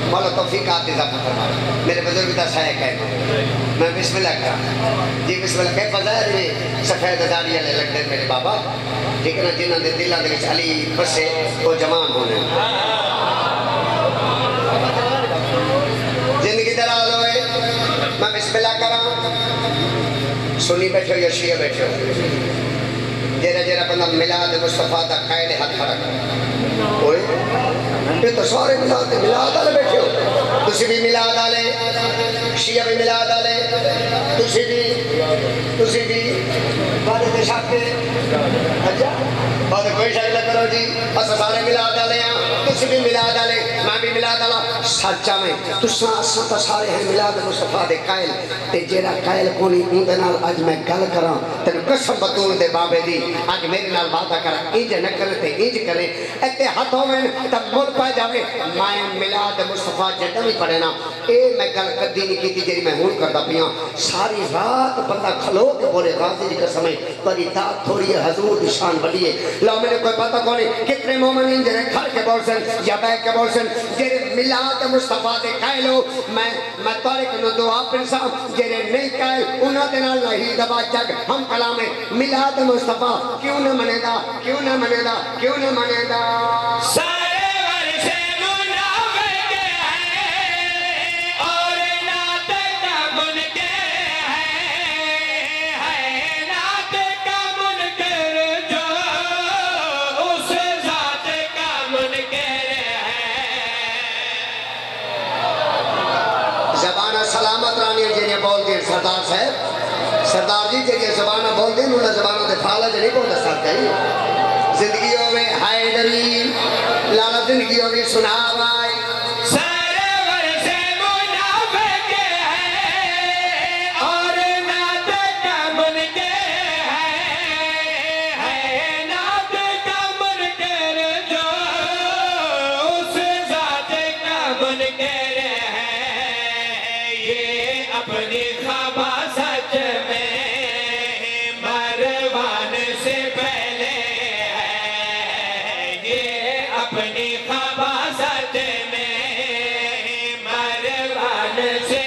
مولا توفیقات دیتا فرما میرے بزرگ دا سایہ کہنا میں بسم اللہ کرا جی بسم اللہ کہہ بظاہر میں سفید داری علیہ لگتے میرے بابا لیکن جنہاں دے دلان دے علی بسے وہ جوان ہونے زندگی دلال ہوئے میں بسم اللہ کرا سنی بیٹھو یا شیعہ بیٹھو جیرہ بندہ ملاد مصطفیٰ دا قائل حد حرک ہوئے یہ تو سارے ملاد آلے بیٹھے ہو تسی بھی ملاد آلے شیعہ بھی ملاد آلے تسی بھی بادے دے شاک کے اچھا بادے کوئی شاک نہ کرو جی اسا سارے ملاد آلے ہیں تسی بھی ملاد آلے میں بھی ملاد آلہ سچا میں تسا اسا تا سارے ہیں ملاد مصطفیٰ دے قائل تے جیرا قائل کونی ان دے نال آج میں گل کراں تین قسم بطول دے بابے دی آج میرے نال باتہ کرا انج نہ کرے تے انج کرے ایتے ہاتھ ہوئے تب مل پائے جاوے میں ملاد مصطفیٰ جڑا بھی پڑھے نا اے میں گل کردی نہیں کی تھی جیری میں ہون کردہ پیاں ساری رات بندہ کھلو کے بولے غازی جی کا سمیں پری داد تھوڑی ہے حضور دی شان بڑی ہے لو میں نے کوئی پتہ کونے کتنے مومنین جرے کھڑ کے بول سن یا بیک کے بول سن جیرے ملاد مصطفیٰ دے قائل ہو میں تارک نو دعا پرسا جیرے نہیں قائل انہوں دے نال نہیں دبا جگ ہم کلام ملاد مصطفیٰ کیوں نہ منے دا کیوں نہ منے دا کیوں نہ منے دا سارے ورثے منافق ہیں اور نعت کا منکر ہے نعت کا منکر جو اس ذات کا منکر ہے زبانہ سلامت رانی جنہیں بول دیر سردار صاحب سردار جی جنہیں زبانہ بول دیر انہیں زبانہ دے پھالا جنہیں بول دے سکتے ہیں زندگیوں میں حیدری لالا زندگیوں میں سناوائی سارے ورثے منافق ہیں اور نعت کا منکر ہے نعت کا منکر جو اس ذات کا منکر ہے یہ اپنی خباست میں مروان سے پہلے ہے یہ اپنی خباست میں مروان سے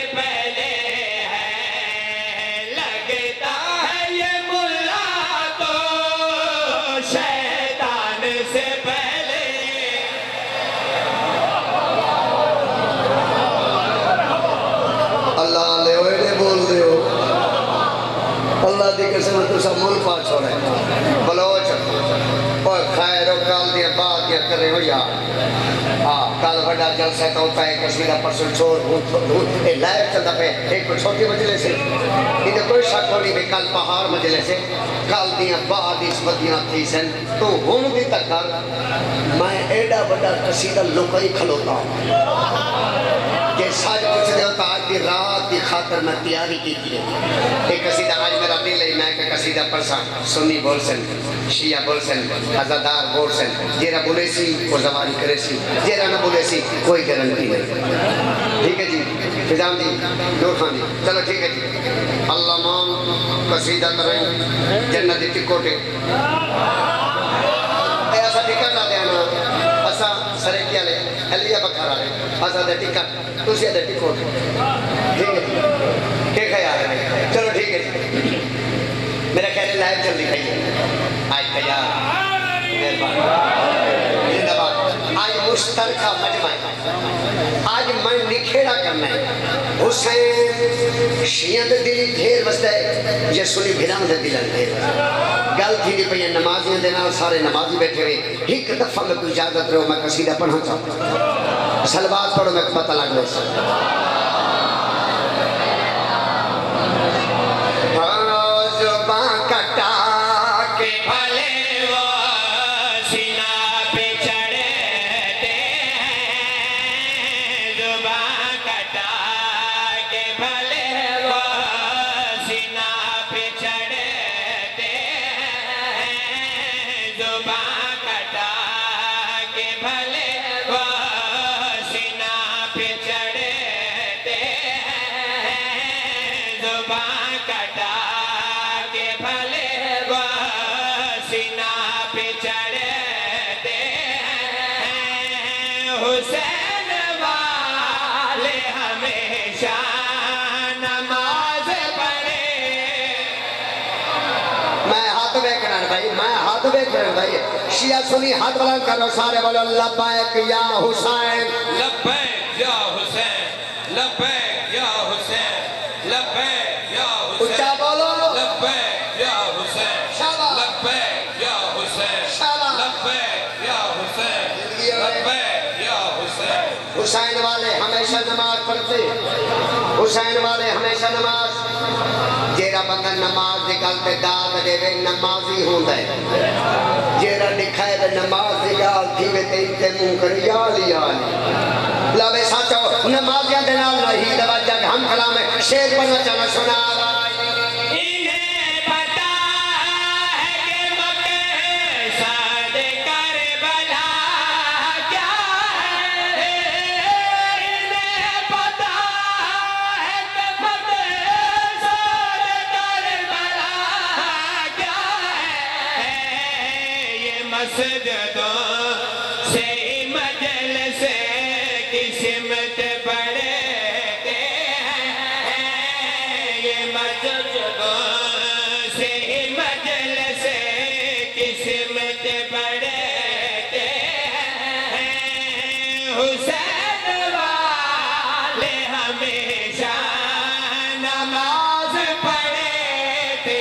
قسم تو سب ملک پا چھوڑے بلوچ اور خیر و کال دیا بات دیا کر رہے ہو یا کل بڑا جلسہ تو ہوتا ہے کشمیرہ پرسل چھوڑ اے لائف چلتا پہ ایک چھوٹی مجلے سے انہیں کوئی شک ہو نہیں بھی کل پہاڑ مجلے سے کل دیا بعد اس بدیاں تھی سن تو ہوں دی تک کر میں ایڈا بڑا قصیدہ لکائی کھلوتا ہوں کہ ساج کچھ دے ہوتا آج دی رات دی خاطر میں تیاری کی تھی ایک قصیدہ آج میرا دل ہے میں کہ قصیدہ پرسا سنی بول سن شیعہ بول سن عزادار بول سن جیرا بولے سی وہ زمانی کرے سی جیرا نہ بولے سی کوئی گارنٹی نہیں ٹھیک ہے جی فضام جی نور خان جی چلو ٹھیک ہے جی اللہ مان قصیدہ کریں جنت دی ٹکوٹے ایسا ٹکٹ نہ دینا ایسا سرے کیا لے علیہ بکھارا لے ایسا دے ٹکٹ تو سے دے ٹکوٹ ٹھیک ہے جی کیا خیال ہے چلو ٹھیک ہے جی میرا خیال ہے لائف جلدی کھائیے آج خیال زندہ باد آج مشترکہ مجمع آج میں نکھیڑا کرنا ہے حسین شیعہ دے دلی دھیر وستا ہے یہ سنی بھیران دے دلن دھیر گل تھی دی پہ نمازیاں دینا سارے نمازی بیٹھے ہوئے ایک دفعہ میں کوئی اجازت رہو میں قصیدہ پڑھنا چاہتا سلوات پڑھو میں پتہ لگ لے زباں کٹا کے بھلے وہ سینہ پہ چڑھتے ہیں زباں کٹا کے بھلے وہ سینہ پہ چڑھتے ہیں زباں کٹا کے بھلے وہ سینہ پہ چڑھتے ہیں زباں کٹا کے بھلے وہ سینہ پہ چڑھتے ہیں حسین والے ہمیشہ نماز پڑھے میں ہاتھ بے کرن بھائی شیعہ سنی ہاتھ بلند کرو سارے بولو لبیک یا حسین لبیک یا حسین لبیک یا حسین لبیک یا حسین اچھا بولو لبیک یا حسین لبیک یا حسین لبیک یا حسین لبیک یا حسین حسین والے ہمیشہ نماز پڑھتے حسین والے ہمیشہ نماز جیرا بندہ نماز نکل پہ داد دے وے نمازی ہوں دے جیرا نکھائے وے نماز نکال تھی وے تیتے موں کر یالی یالی لبے ساتھو نمازیاں دنال نہیں دوا جگ ہم کلام شیر بنا چانا سنا مسجدوں سے مجلس کی سمت بڑھتے ہیں یہ مسجدوں سے مجلس کی سمت بڑھتے ہیں حسین والے ہمیشہ نماز پڑھتے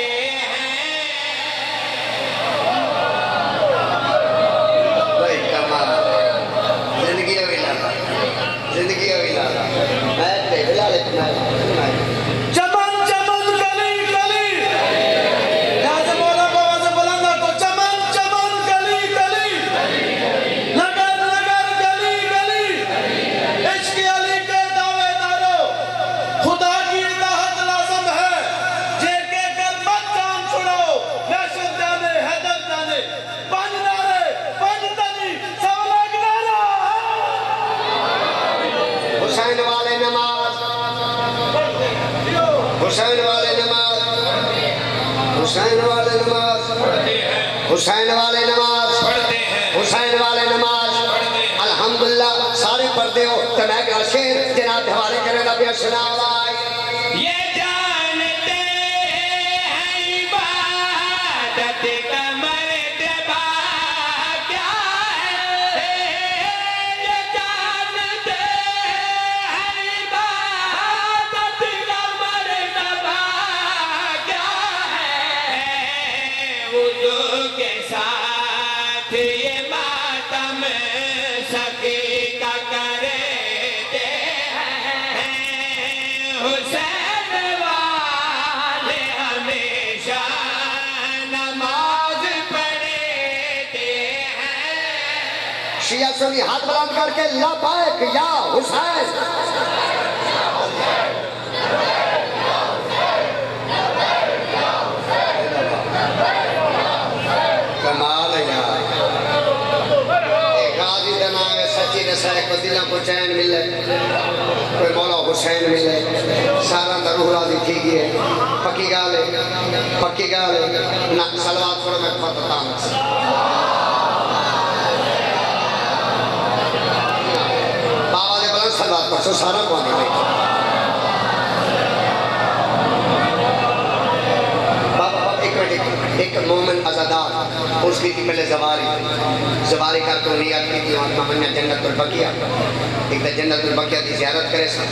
چمن چمن کلی کلی لازم مولا بابا سے بلندہ کو چمن چمن کلی کلی نگر نگر گلی گلی عشق علی کے دعوے دارو خدا کی اطاعت لازم ہے جے کے کر مت جان چھڑاؤ نشر جانے حیدر جانے پانچ نارے پانچ تنی سولاک نارا حسین والے نماز حسین والے نماز حسین والے نماز حسین والے نماز حسین والے نماز الحمدللہ سارے پردے ہو تو میں کہ شیر جناب حوالے کرنے کا بھی سناوا یہ جانتے ہیں عبادت کا مرتبہ کیا ہے یہ جانتے ہیں عبادت کا مرتبہ کیا ہے شیعہ سنی ہاتھ بلند کر کے لبیک یا حسین کمال ہے یار ایک غازی دماغ سچی رسائے کو دلوں کو چین ملے کوئی مولا حسین ملے سارا در روح راضی تھی گئے پکی گالے نا سلوات پڑھو میں پتہ بابا دے بلند سلوات پڑھو سارا کو آنے گئے ایک مومن ازادار اس کی تھی پہلے زواری کر تو نیت کی تھی وہاں منیا جنت البقیہ ایک تا جنت البقیہ دی زیارت کرے سا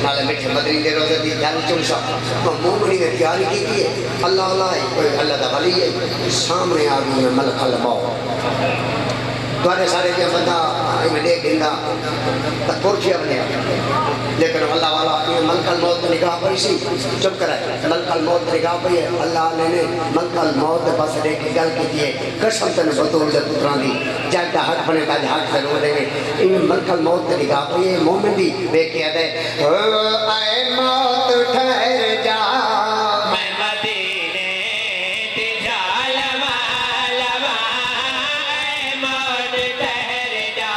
نالے مٹھے مدرین دے روزہ دی جھال چمسا مومنی نے تیاری کی تھی اللہ اللہ ہے کوئی اللہ دا ولی ہے سامنے آگئی میں ملک الماؤ دوارے سارے جہاں بندہ میں دیکھ گندہ تک پورچی اپنے لیکن اللہ والا ملک الموت نگاہ پڑی سی چپ کرائے ملک الموت نگاہ پڑی ہے اللہ نے ملک الموت پاس دیکھ کے گل کی دیئے قسم تن بطور دے پتران دی جائے تا حق بنے تا حق ضرور دے گے ملک الموت نگاہ پڑی ہے مومن دی بے کیا دے اے موت ٹھہر جا میں مدینے تے جا لما لما اے موت ٹھہر جا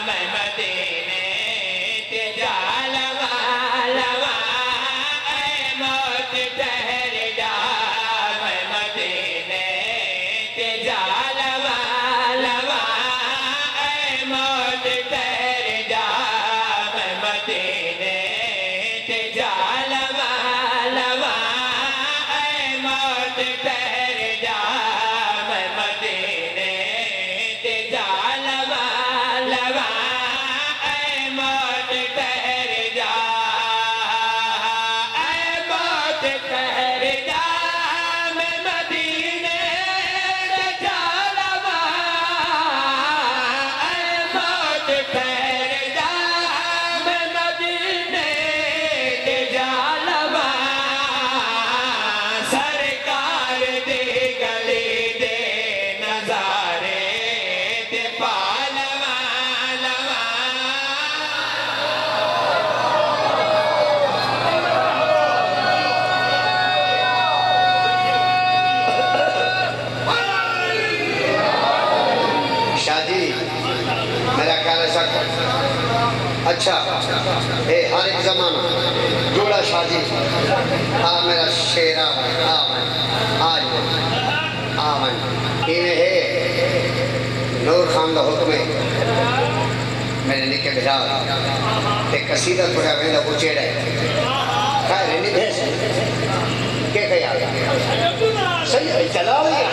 میں مدینے تے جا لما لما اے موت ٹھہر جا میں مدینے تے جا لما لما اے موت ٹھہر جا میں مدینے تے جا لما لما اے موت ٹھہر جا میں مدینے تے جا لما لما اے موت ٹھہر جا اے موت ٹھہر جا میں مدینے تے جا لما اے موت ٹھہر جا میں مدینے تے جا لما سرکار دے گلی دے نظارے تے پا لما لما شاہ جی میرا خیال ایسا اچھا اے ہر ایک زمانہ جوڑا شاہ جی میرا شیر آج انہیں ہے نور خان دا حکم ہے میں نے نکے بھیجا ایک قصیدہ پڑھا ویندہ اچھیڑا ہے خیر نہیں بھیج کیا کہا صحیح ہے چلا لیا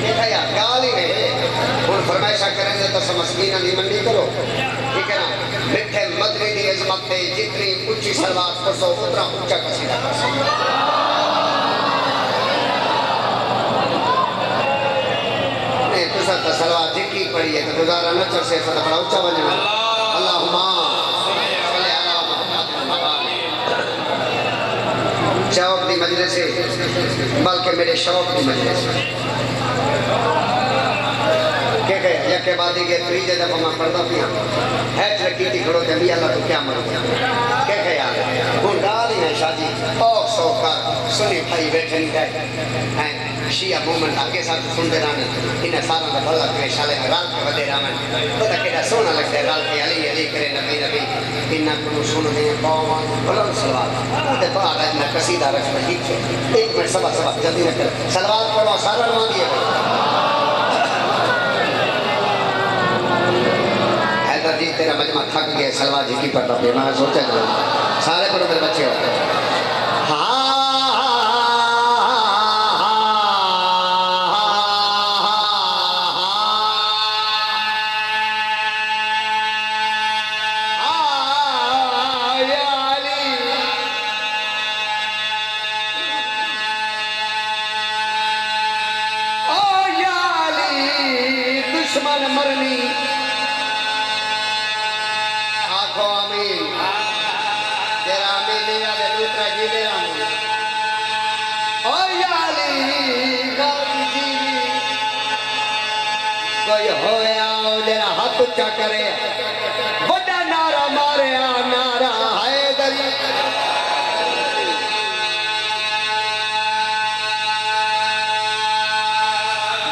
دیکھا یا گالی نہیں ان فرمائشہ کریں گے تو سمسکینہ نہیں منڈی کرو ٹھیک ہے نا مٹھے مدری دی عظمت تے جتنی اچھی سلوات پڑھو اتنا اچھا قصیدہ پڑھو نہیں تو سب سلوات جکی پڑھی ہے تو گزارا نہ چل سے فتح بڑا اچھا بننا اللہم صلی اللہ شوق دی مجلس سے بلکہ میرے شوق دی مجلس سے کیا کہا یا کہ بعدی کے تریجے دفعہ میں پڑھتا پیا ہیچ رکھی تھی کھڑو جبی اللہ تو کیا مرد کیا کہا ہوں ڈالی ہیں شاہ جی اوک سوکار سنی بھائی بیٹھے نہیں گئے شیعہ مومن آگے ساتھ سندے رانے انہیں سارا دا بھلا کرے شالے میں رال کے ودے رامن پتہ کہ سونا لگتا ہے رال کے علی علی کرے نبی نبی انہیں کنو سن دیں قومان بلند سلوات تے بعد اجنا قصیدہ رکھنا ٹھیک ہے ایک منٹ سبا جلدی رکھ کر سلوات پڑھو سارا نمان دیے حیدر جی تیرا مجمع تھک گیا سلوات جی کی پڑھتا پہ میں سوچا جائے سارے پڑھو میرے بچے ہوتے ہیں دشمن مرنی آنکھوں آمین کوئی ہویا جڑا ہاتھ اچا کرے بڑا نعرہ ماریا نعرہ حیدری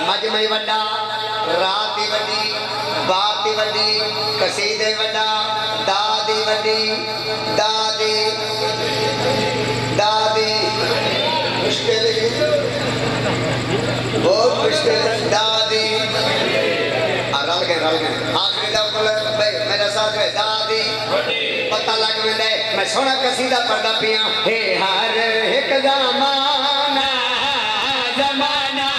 مجمع وڈا رات دی وڈی بات دی وڈی قصیدے وڈا دادی وڈی دادی دادی مشکل بہت مشکل دادی رل گئے آخری دفعہ بھائی میرا ساتھ ہے دادی پتہ لگ میں سونا قصیدہ پڑھتا پیا ہے ہر ایک زمانہ زمانہ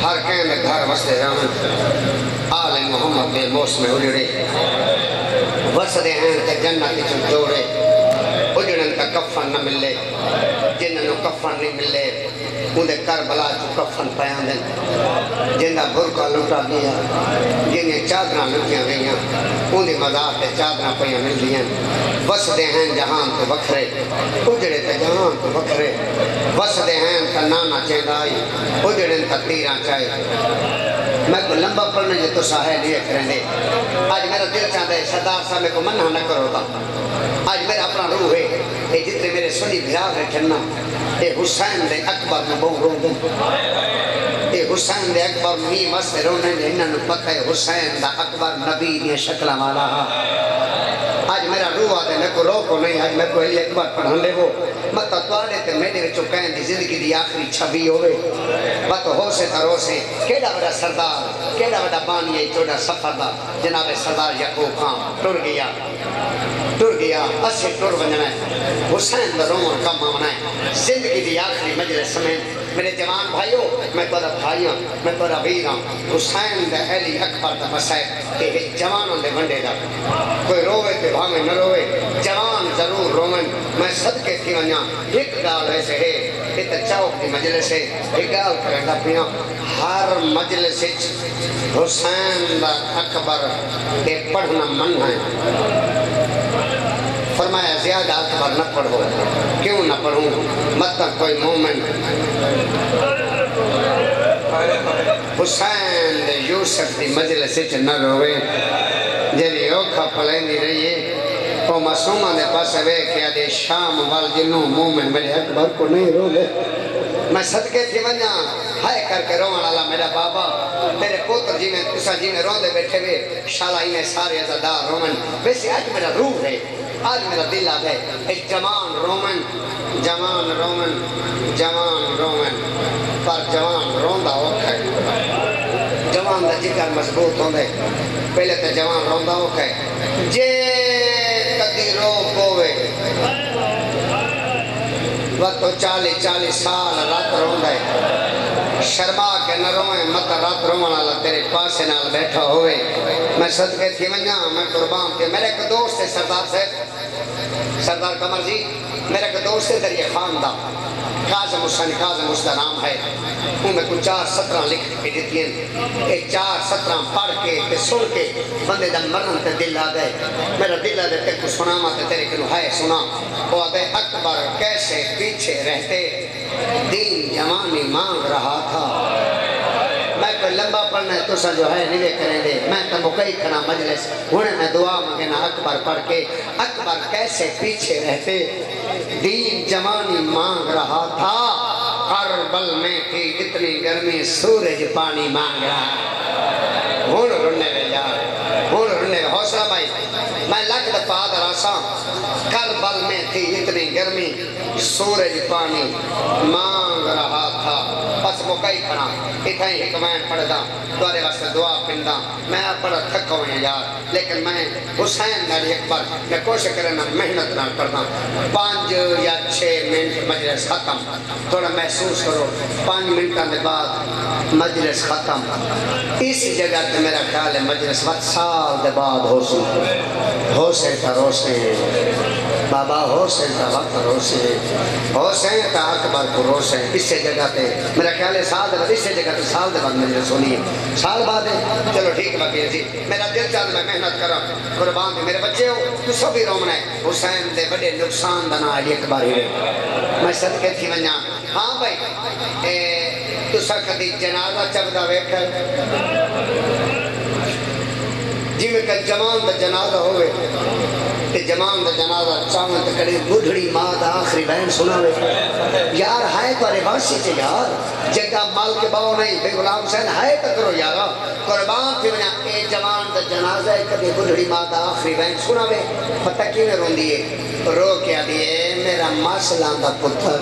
ہر کہیں میں گھر وستے رہن آل محمد کے موسم اجڑے وسدے ہیں تے جنت چن جوڑے اجڑن کا کفن نہ ملے جنہوں کفن نہیں ملے اندھے کربلا چو کفن پیان دیں جنہ برکا لٹا گیا جنہیں چادرہ لٹیاں گئیاں اندھے مزار تے چادرہ پیاں مل دیاں وسدے ہیں جہان تو بکھرے اجڑے تے جہان تو بکھرے وسدے ہیں تا نانا چیندائی اجڑن تا تیران چاہے میں کو لمبا پڑھنے جو تو ساہے لیے کریں دے آج میرا دل چاہتا ہے سردار صاحب میں کو منع نہ کرو گا آج میرا اپنا روح ہے اے جتنے میرے سنی بھیار رکھنا اے حسین دے اکبر میں بہو رو دیں اے حسین دے اکبر می مست رونے دے انہوں نے پتہ ہے حسین دا اکبر نبی دے شکل والا آج میرا روح آدھے میں کو رو کو نہیں آج میں کو علی اکبر پڑھن لے وہ مطلب توالے تے میڈے وچو کہیں دی زندگی دی آخری چھبی ہوئے مطلب ہو سے تر ہو سے کیڑا بڑا سردار کیڑا بڑا بانی ہے چوڑا سفر دا جناب سردار یعقوب خان ٹر گیا اسے ٹر ونجنا ہے حسین دا رومن کم آمنا ہے زندگی دی آخری مجلس میں میرے جوان بھائیو میں تورا بھائیاں میں تورا ویراں حسین دا علی اکبر دا مسائب کہ جوانوں دے بندے دا کوئی روے تے بھاوے نہ روے جوان ضرور رومن میں صدقے تھی ونیاں ایک گال ایسے ہے ایک چاوک دی مجلس ہے ایک گال کرندہ پیاں ہر مجلس حسین دا اکبر کے پڑھنا من ہے فرمایا زیادہ اکبر نہ پڑھو کیوں نہ پڑھوں مطلب کوئی مومن حسین دے یوسف دی مجلس نہ روے جیلی اوکھا پلائنی رہیے او معصومہ دے پاس ہوئے کہ آدھے شام وال جنوں مومن میرے اکبر کو نہیں رو لے میں صدقے تھی ونجا ہائے کر کے روان اللہ میرا بابا تیرے پوتر جی میں تسا جی میں روندے بیٹھے ہوئے شالا ہی میں سارے عزادار رومن ویسے آج میرا روح ہے آج میرا دل آتا ہے ایک جوان رومن پر جوان روندہ ہوکھا ہے جوان دا جگر مضبوط ہوندے پہلے تے جوان روندہ ہوکھا ہے جے کدی رو کوئے وقت 40 سال رات روندہ ہے شرما کے نہ روئیں مت رات رومن اللہ تیرے پاسے نال بیٹھا ہوئے میں صدقے تھی ونجا میں قربان تھی میرے ایک دوست ہے سردار قمر جی میرا ایک دوست ہے دریا خان دا کاظم حسین کاظم اس کا نام ہے وہ میں کچھ 4 سطرہ لکھ کے دیتی ہیں ایک 4 سطرہ پڑھ کے سن کے بندے دا مرن تے دل آدھے میرا دل آدھے تے کو سنا ماتے تیرے کنو ہے سنا وہ آدھے اکبر کیسے پیچھے رہتے دین جوانی مانگ رہا تھا کوئی لمبا پڑھنا ہے تو سا جو ہے نہیں کریں دے میں تو مکئی کھنا مجلس ہونے میں دعا مانگنا اکبر پڑھ کے اکبر کیسے پیچھے رہتے دین جوانی مانگ رہا تھا کربل میں تھی اتنی گرمی سورج پانی مانگ رہا ہون رنے رہے یار ہون رنے رہے حوصلہ بھائی میں لکھ دفعہ دراسا کربل میں تھی اتنی گرمی سورج پانی مانگ رہا تھا بس مکئی کھنا اتھا ہی حکمین پڑھ دا دوارے واسطے دعا پندہ میں پڑھا تھکا ہوئے یار لیکن میں حسین نالی اکبر میں کوشش کرنا محنت نہ پڑھنا 5 یا 6 منٹ مجلس ختم تھوڑا محسوس کرو 5 منٹوں کے بعد مجلس ختم اس جگہ تے میرا خیال ہے مجلس وقت سال دے بعد ہو سے تھا روسے بابا حسین تا وقت روسے حسین تا اکبر کو روسے اس سے جگہ تے میرا خیال ہے سال دے بعد اس سے جگہ تے سال دے بعد مجلس ہونی ہے سال بعد ہے چلو ٹھیک ہے بکیر جی میرا دل چاہتا میں محنت کرا قربان دے میرے بچے ہو تو سب بھی رومنا ہے حسین دے بڑے نقصان دنا علی اکبر ہی میں صدقے تھی ونجا ہاں بھائی تو سکتی جنازہ چبدا ویکھا جی میں کہ جمان دا جنازہ ہوئے کہ جمان دا جنازہ چاہوں تے کڑی بڑھڑی ماں دا آخری بہن سناوے یار ہائے تو ریبانسی چے یار جگہ مال کے باؤ نہیں بے غلام حسین ہائے تو کرو یارا قربان تھی بنا اے جمان دا جنازہ ہے کدی بڑھڑی ماں دا آخری بہن سناوے پتہ کیوں میں رون دیئے رو کیا دیئے میرا ماسلان دا پتھر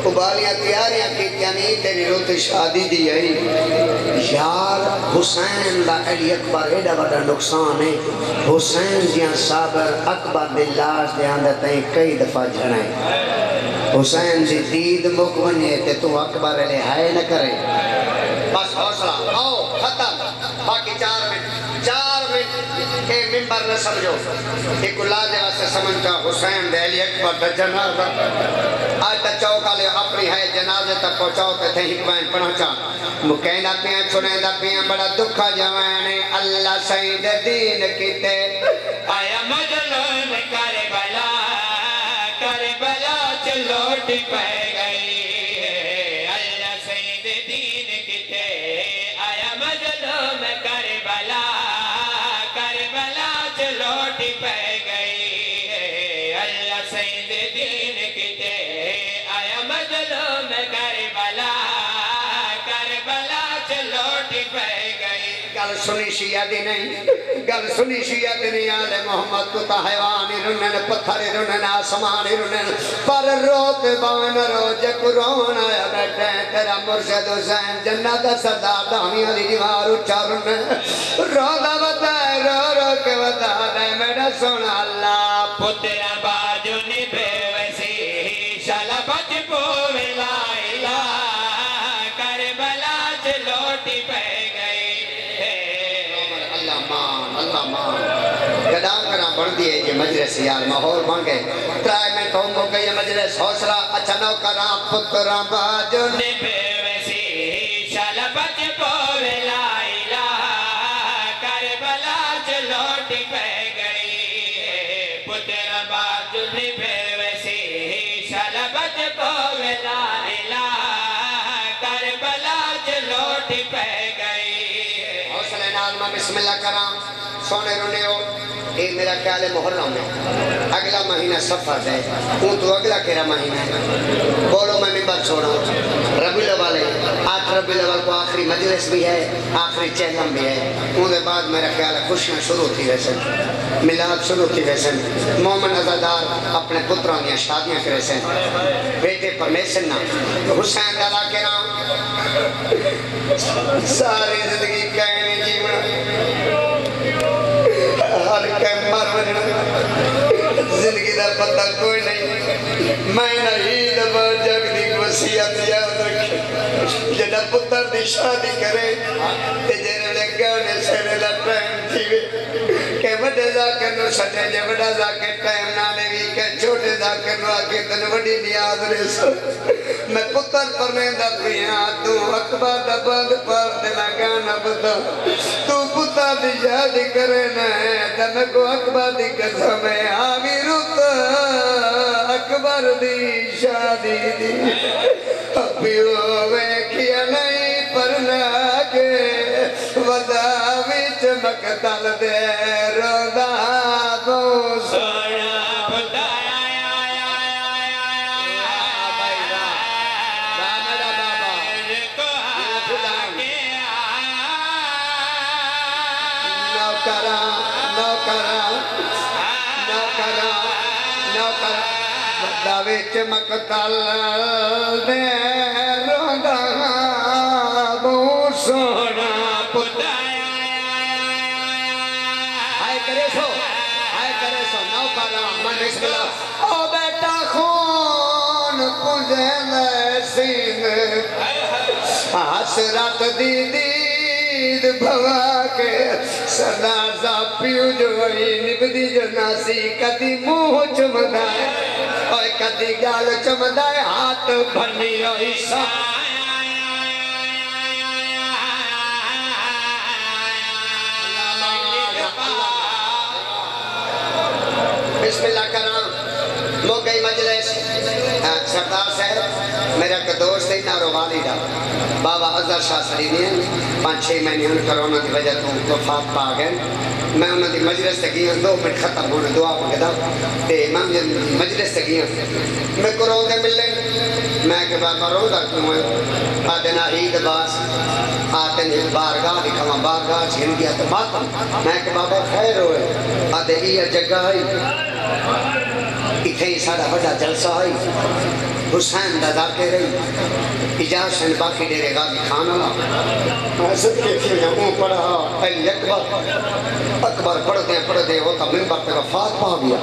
ابالیاں تیاریاں کی جانی تیری روت شادی دی آئی یار حسین دا علی اکبر ایڈا بڑا نقصان ہے حسین دیاں صابر اکبر دے لاش دے آندہ تائیں کئی دفعہ جھڑائیں حسین دی دید مکمنے تے تو اکبر علی ہائے نہ کرے بس حوصلہ آؤ ختم باقی 4 منٹ اے ممبر نہ سمجھو ایک اللہ دے واسے سمجھتا حسین دے علی اکبر دا جنازہ آج تا چوکا لے اپنی ہے جنازے تا پہنچاؤ تے تھے حکمین پڑھا مکینہ پیاں چھنے پیاں بڑا دکھا جوانے اللہ سید دین کیتے آیا مجلون کربلا کربلا چلوٹ پہ گئی اللہ سید دین کیتے آیا مجلون کربلا کربلا چلوٹ پہ گئی اللہ سید دین کیتے آیا مجلون کربلا کربلا چلوٹ پہ گئی گل سنی شیعہ دی نہیں گل سنی شیعہ دی نہیں آلے محمد کتا حیوانی رنن پتھری رنن آسمانی رنن پر روت بان روجے قرآن آیا بیٹھے تیرا مرشد حسین جنت سردار دامی علی دیوار اچھا رنن رو دا بتائے رو رو کے بتا دے میرا سونا اللہ پترا باجو نبھے ویسی شالا بچ پوے لا الہ کربلا چلوٹی پہ گئی اللہ مان گدام کرنا بڑھ دیئے یہ مجلس یار ماحول بن گئے ترائے میں تو ہو گئی مجلس حوصلہ اچھا نو کرام پترا باجو نبھے ویسی شالا بچ پوے لا الہ کربلا چلوٹی پہ گئی پترا باجو نبھے ویسی شالا بچ پوے لا الہ کربلا چلوٹی پہ گئی حوصلہ نال میں بسم اللہ کرام سونے رونے ہو یہ میرا خیال ہے محرم ہے اگلا مہینہ سفر ہے اون تو اگلا کیرا مہینہ ہے بولو میں ممبر چھوڑا ہوں ربیع الاول ہے 8 ربیع الاول کو آخری مجلس بھی ہے آخری چہلم بھی ہے اون دے بعد میرا خیال ہے خوشیاں شروع تھی ویسے ملاد شروع تھی ویسے مومن عزادار اپنے پتروں دیا شادیاں کرے سے بیٹے پرمیشن نہ حسین دادا کے نام ساری زندگی کہنے جیونا ہر کے مر وجنا زندگی دا پتہ کوئی نہیں میں نہیں دبا جگ دی وصیت یاد رکھے جڑا پتر دی شادی کرے تے جڑے گانے سڑے دا ٹائم تھی کہ بڑے ذاکر نو سٹے جے بڑا ذاکر ٹائم نہ لے وی کہ چھوٹے ذاکر نو آکے تن بڑی نیاز رسو میں پتر پرنے دا پیاں تو اکبر دا بند پر دے میں گانا بتا تو پتر دی شادی کرے نہ ہے تن کو اکبر دی قسم ہے آمی روتا اکبر دی شادی دی اپیو ویکھیا نہیں مقتل دے رودا بو سونا بتایا وچ مقتل دے روندا بو سونا بتایا ہائے کرے سو نوکرا من بسم اللہ او بیٹا خون پونجے دے سینے حسرت دی دید بھوا کے سردار صاحب پیو جو ہوئی نبدی جو ناسی کدی منہ چمدا ہے اور کدی گال چمدا ہے ہاتھ بھنی ہوئی سا بسم اللہ کرام موقعی مجلس سردار صاحب میرا ایک دوست ہے نارو والدہ بابا اظہر شاہ سلیمی ہیں 5-6 مہینے ان کرونا کی وجہ تو وفات پا گئے میں انہوں نے مجلس سے گیا 2 منٹ ختم ہونے دعا پکدا تے میں مجلس سے گیا میں کو رو دے ملے میں کہ بابا رو دا کیوں ہے آتے نا عید باس آتے نے بارگاہ دکھاواں بارگاہ چھین گیا تو ماتم میں کہ بابا خیر ہوئے آتے یہ جگہ آئی اتھے ہی ساڑھا بڑا جلسہ آئی حسین دادا کے رہی اجاز سن باقی ڈیرے غازی خان اللہ میں سب کے تھی اون پڑھا پہلی اکبر پڑھ دے ہوتا منبر پہ وفات پا گیا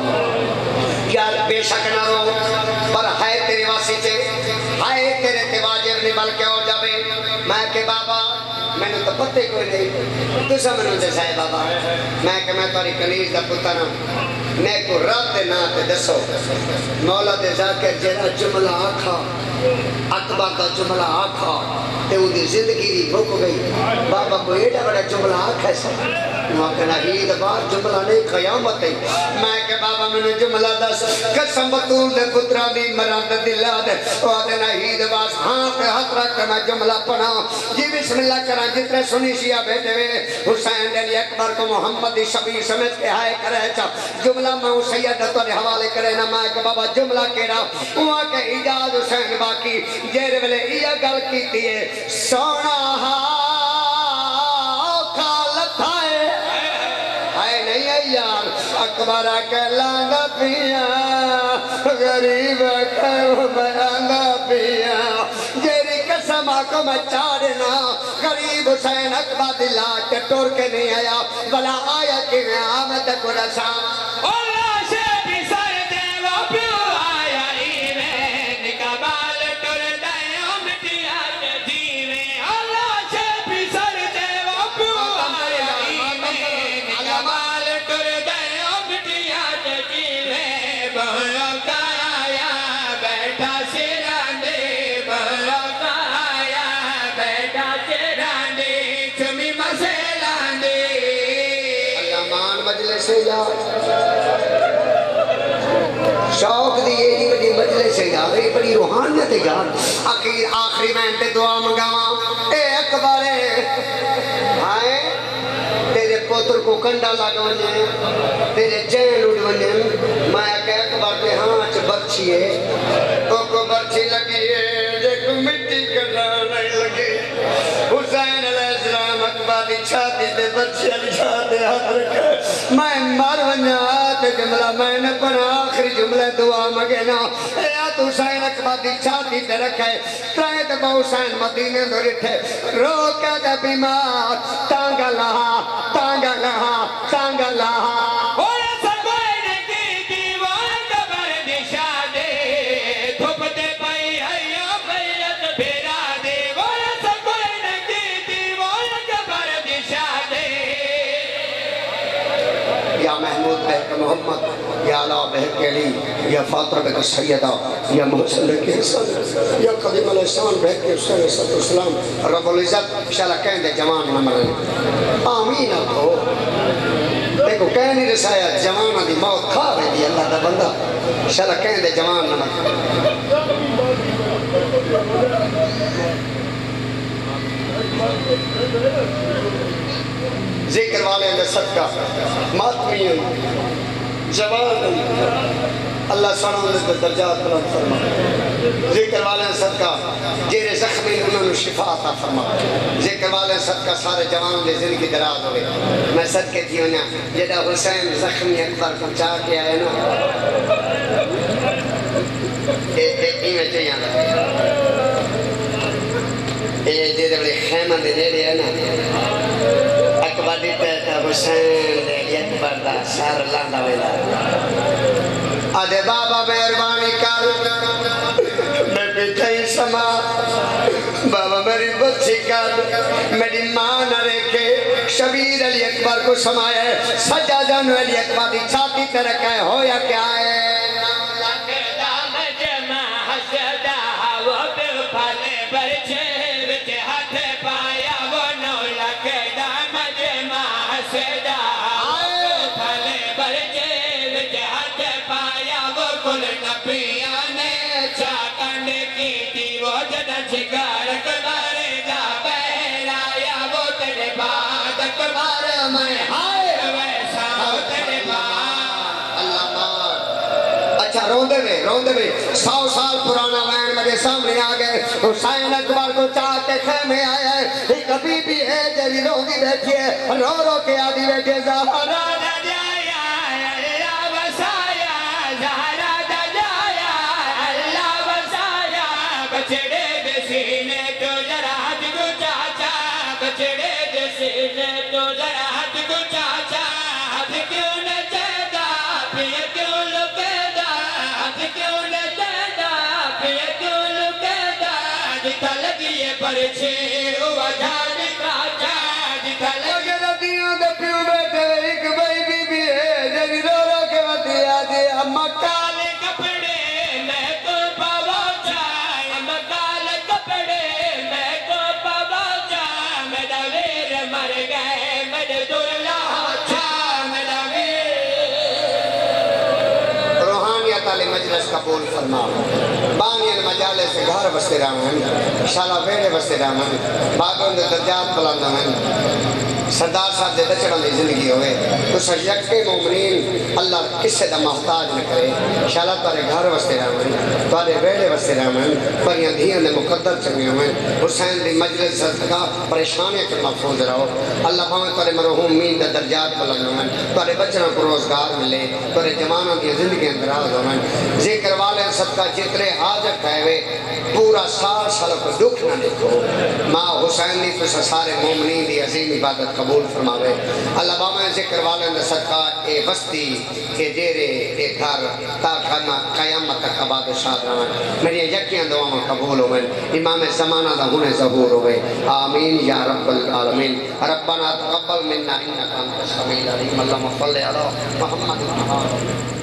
کیا بے شک نہ رو پر ہائے تیرے واسطے ہائے تیرے تواجر نہیں بلکہ اور جبے میں کہ بابا میں نے تو پتے کوئی نہیں تو سا میں نے جیسا ہے بابا میں کہ میں تاری کنیز دا پتر میں کو رات دے نا تے دسو مولا دے ذاکر جینا جملہ آکھا اکبر دا جملہ آکھا تے وہ دی زندگی دی بھوک گئی بابا کو ایڈا بڑا جملہ آکھا ہے سا وہاں کہنا عید بار جملہ نہیں قیامت ہے میں کہ بابا میں نے جملہ دس قسم بطول دے پترہ دی مراد دلہ دے وہاں دینا عید باس ہاں پہ ہاتھ رکھ کر میں جملہ پڑھا جی بسم اللہ کرا جتنے سنی شیعہ بیٹھے ہوئے حسین علی اکبر کو محمد شبیر سمجھ کے ہائے کرے چا جملہ میں وہ سید تو حوالے کرے نا میں کہ بابا جملہ کیڑا وہاں کے اجاز حسین باقی جیر ویلے یہ گل کی تیئے سونا یار اکبرہ کے لانگا پیا غریب کہو میں آنگا پیا جیری قسم آکو میں چارنا غریب حسین اکبر دلا کے ٹور کے نہیں آیا بلا آیا کہ میں آمد کو رسا اللہ سے بھی سر دے وہ پیو آیا ایوین کبال ٹور دائیں مٹیا کے جیویں اللہ سے بھی سر دے وہ پیو آیا ایوین کبال ٹور دائیں مٹیا کے جیویں بہنوں کا آیا بیٹھا سراندے بہنوں کا آیا بیٹھا سراندے چمی مسیلاندے اللہ مان مجلس سے یاد شوق دی یہ بڑی مجلس سے یاد یہ بڑی روحانیت یاد آخری میں انتے دعا منگاواں اے اکبر ہائے تیرے پوتر کو کنڈا لگا ونجے تیرے جین اڑ ونجے میں کہ اکبر پہ ہانچ برچی ہے تو کو برچی لگی ہے دیکھ مٹی کرنا نہیں لگی حسین علیہ السلام اکبر دی چھاتی دے برچی علی چھاتے ہاتھ رکھے میں مار ونجا تے جملہ میں نے پڑھا آخری جملہ دعا مگینا اے آت حسین اکبر دی چھاتی تے رکھے ترائے تے با حسین مدینے دو رٹھے روکے دے بیمار تانگا لہا تانگا لہا تانگا لہا اوہ سکوئے نے کی دیوان کبر نشا دے دھوپتے پائی ایو بیت بھیرا دے اوہ سکوئے نے کی دیوان کبر نشا دے یا محمود بہک محمد یا علا بہک علی یا فاطر بہک سیدہ یا محسن بہک حسن یا قدیم علیہ السلام بہک حسین صلی السلام رب العزت انشاءاللہ کہیں دے جوان نہ مرنے آمین آپ ہو دیکھو کہیں نہیں رسایا جوانہ دی موت کھا رہی دی اللہ دا بندہ انشاءاللہ کہیں دے جوان نہ مرنے ذکر والے نے صدقہ ماتمی جوان اللہ سنوں نے درجات بلند فرما ذکر والے نے صدقہ جیرے زخمی انہوں نے شفا عطا فرما ذکر والے نے صدقہ سارے جوان دے زندگی دراز ہوئے میں صدقے تھی ہونا جیدہ حسین زخمی اکبر پہنچا کے آئے نا ایمیں چاہیے آنا جیدہ بڑے خیمہ دے نیڑے ہے نا اکبر دیتا ہے حسین دے اکبر دا سار لاندہ ویلا آدھے بابا مہربانی کر میں پیچھے ہی سما بابا میری بچی کر میری ماں نہ رکھے شبیر علی اکبر کو سمایا ہے سجادہ علی اکبر دی چھاتی ترکہ ہے ہو یا کیا ہے روندے بھی 100 سال پرانا وین مجھے سامنے آگئے حسین اکبر کو چاہتے خیمے آیا ہے ایک بی بی ہے جبی روندی بیٹھی ہے رو رو کے آدھی بیٹھے زہرا دا جایا اللہ بسایا زہرا دا جایا اللہ بسایا بچڑے دے سینے تو ذرا ہاتھ کو چاچا بچڑے دے سینے تو ذرا ہاتھ کو چاچا ہاتھ کیوں نہ چاہتا پھر کیوں لکے جتا لگیے پرچے ہوا جان کاچا جتا لگے ردیوں دے پیوں بیٹھے ایک بھائی بی بی ہے جبی رو رو کے ودیا دیا مکالے کپڑے میں کو پاوا چاہے مکالے کپڑے میں کو پاوا چاہے میرا ویر مر گئے میرے دلہ چاہے میرا ویر روحانیت علی مجلس قبول فرما بانی المجالے سے گھر بستے رہا شالا بیڑے بستے رہا باغوں دے درجات بلندہ سردار صاحب دے بچڑوں دی زندگی ہوئے تو سا یکے مومنین اللہ کسے دا محتاج نہ کرے شالا تارے گھر بستے رہا تارے بیڑے بستے رہا پریاں دھیاں دے مقدر چنگے ہوئے حسین دی مجلس صدقہ پریشانی کے محفوظ رہو اللہ بھاویں تارے مرحوم مین دے درجات بلند ہوئے تارے بچڑوں کو روزگار ملے تارے جوانوں دی زندگی اندراز ہوئے ذکر والے صدقہ جترے حاجت ہے پورا سال سال کو دکھ نہ دیکھو ماں حسین دی تو سارے مومنین دی عظیم عبادت قبول فرماوے اللہ بابا ذکر والے نے صدقہ اے بستی اے ڈیرے اے گھر تا قیامت تک آباد و شاد رہن میری یقیاں دعاؤں قبول ہوئے امام زمانہ دا ہونے ظہور ہوئے آمین یا رب العالمین ربنا تقبل منا انکا انت السمیع العلیم اللہم صلی علی محمد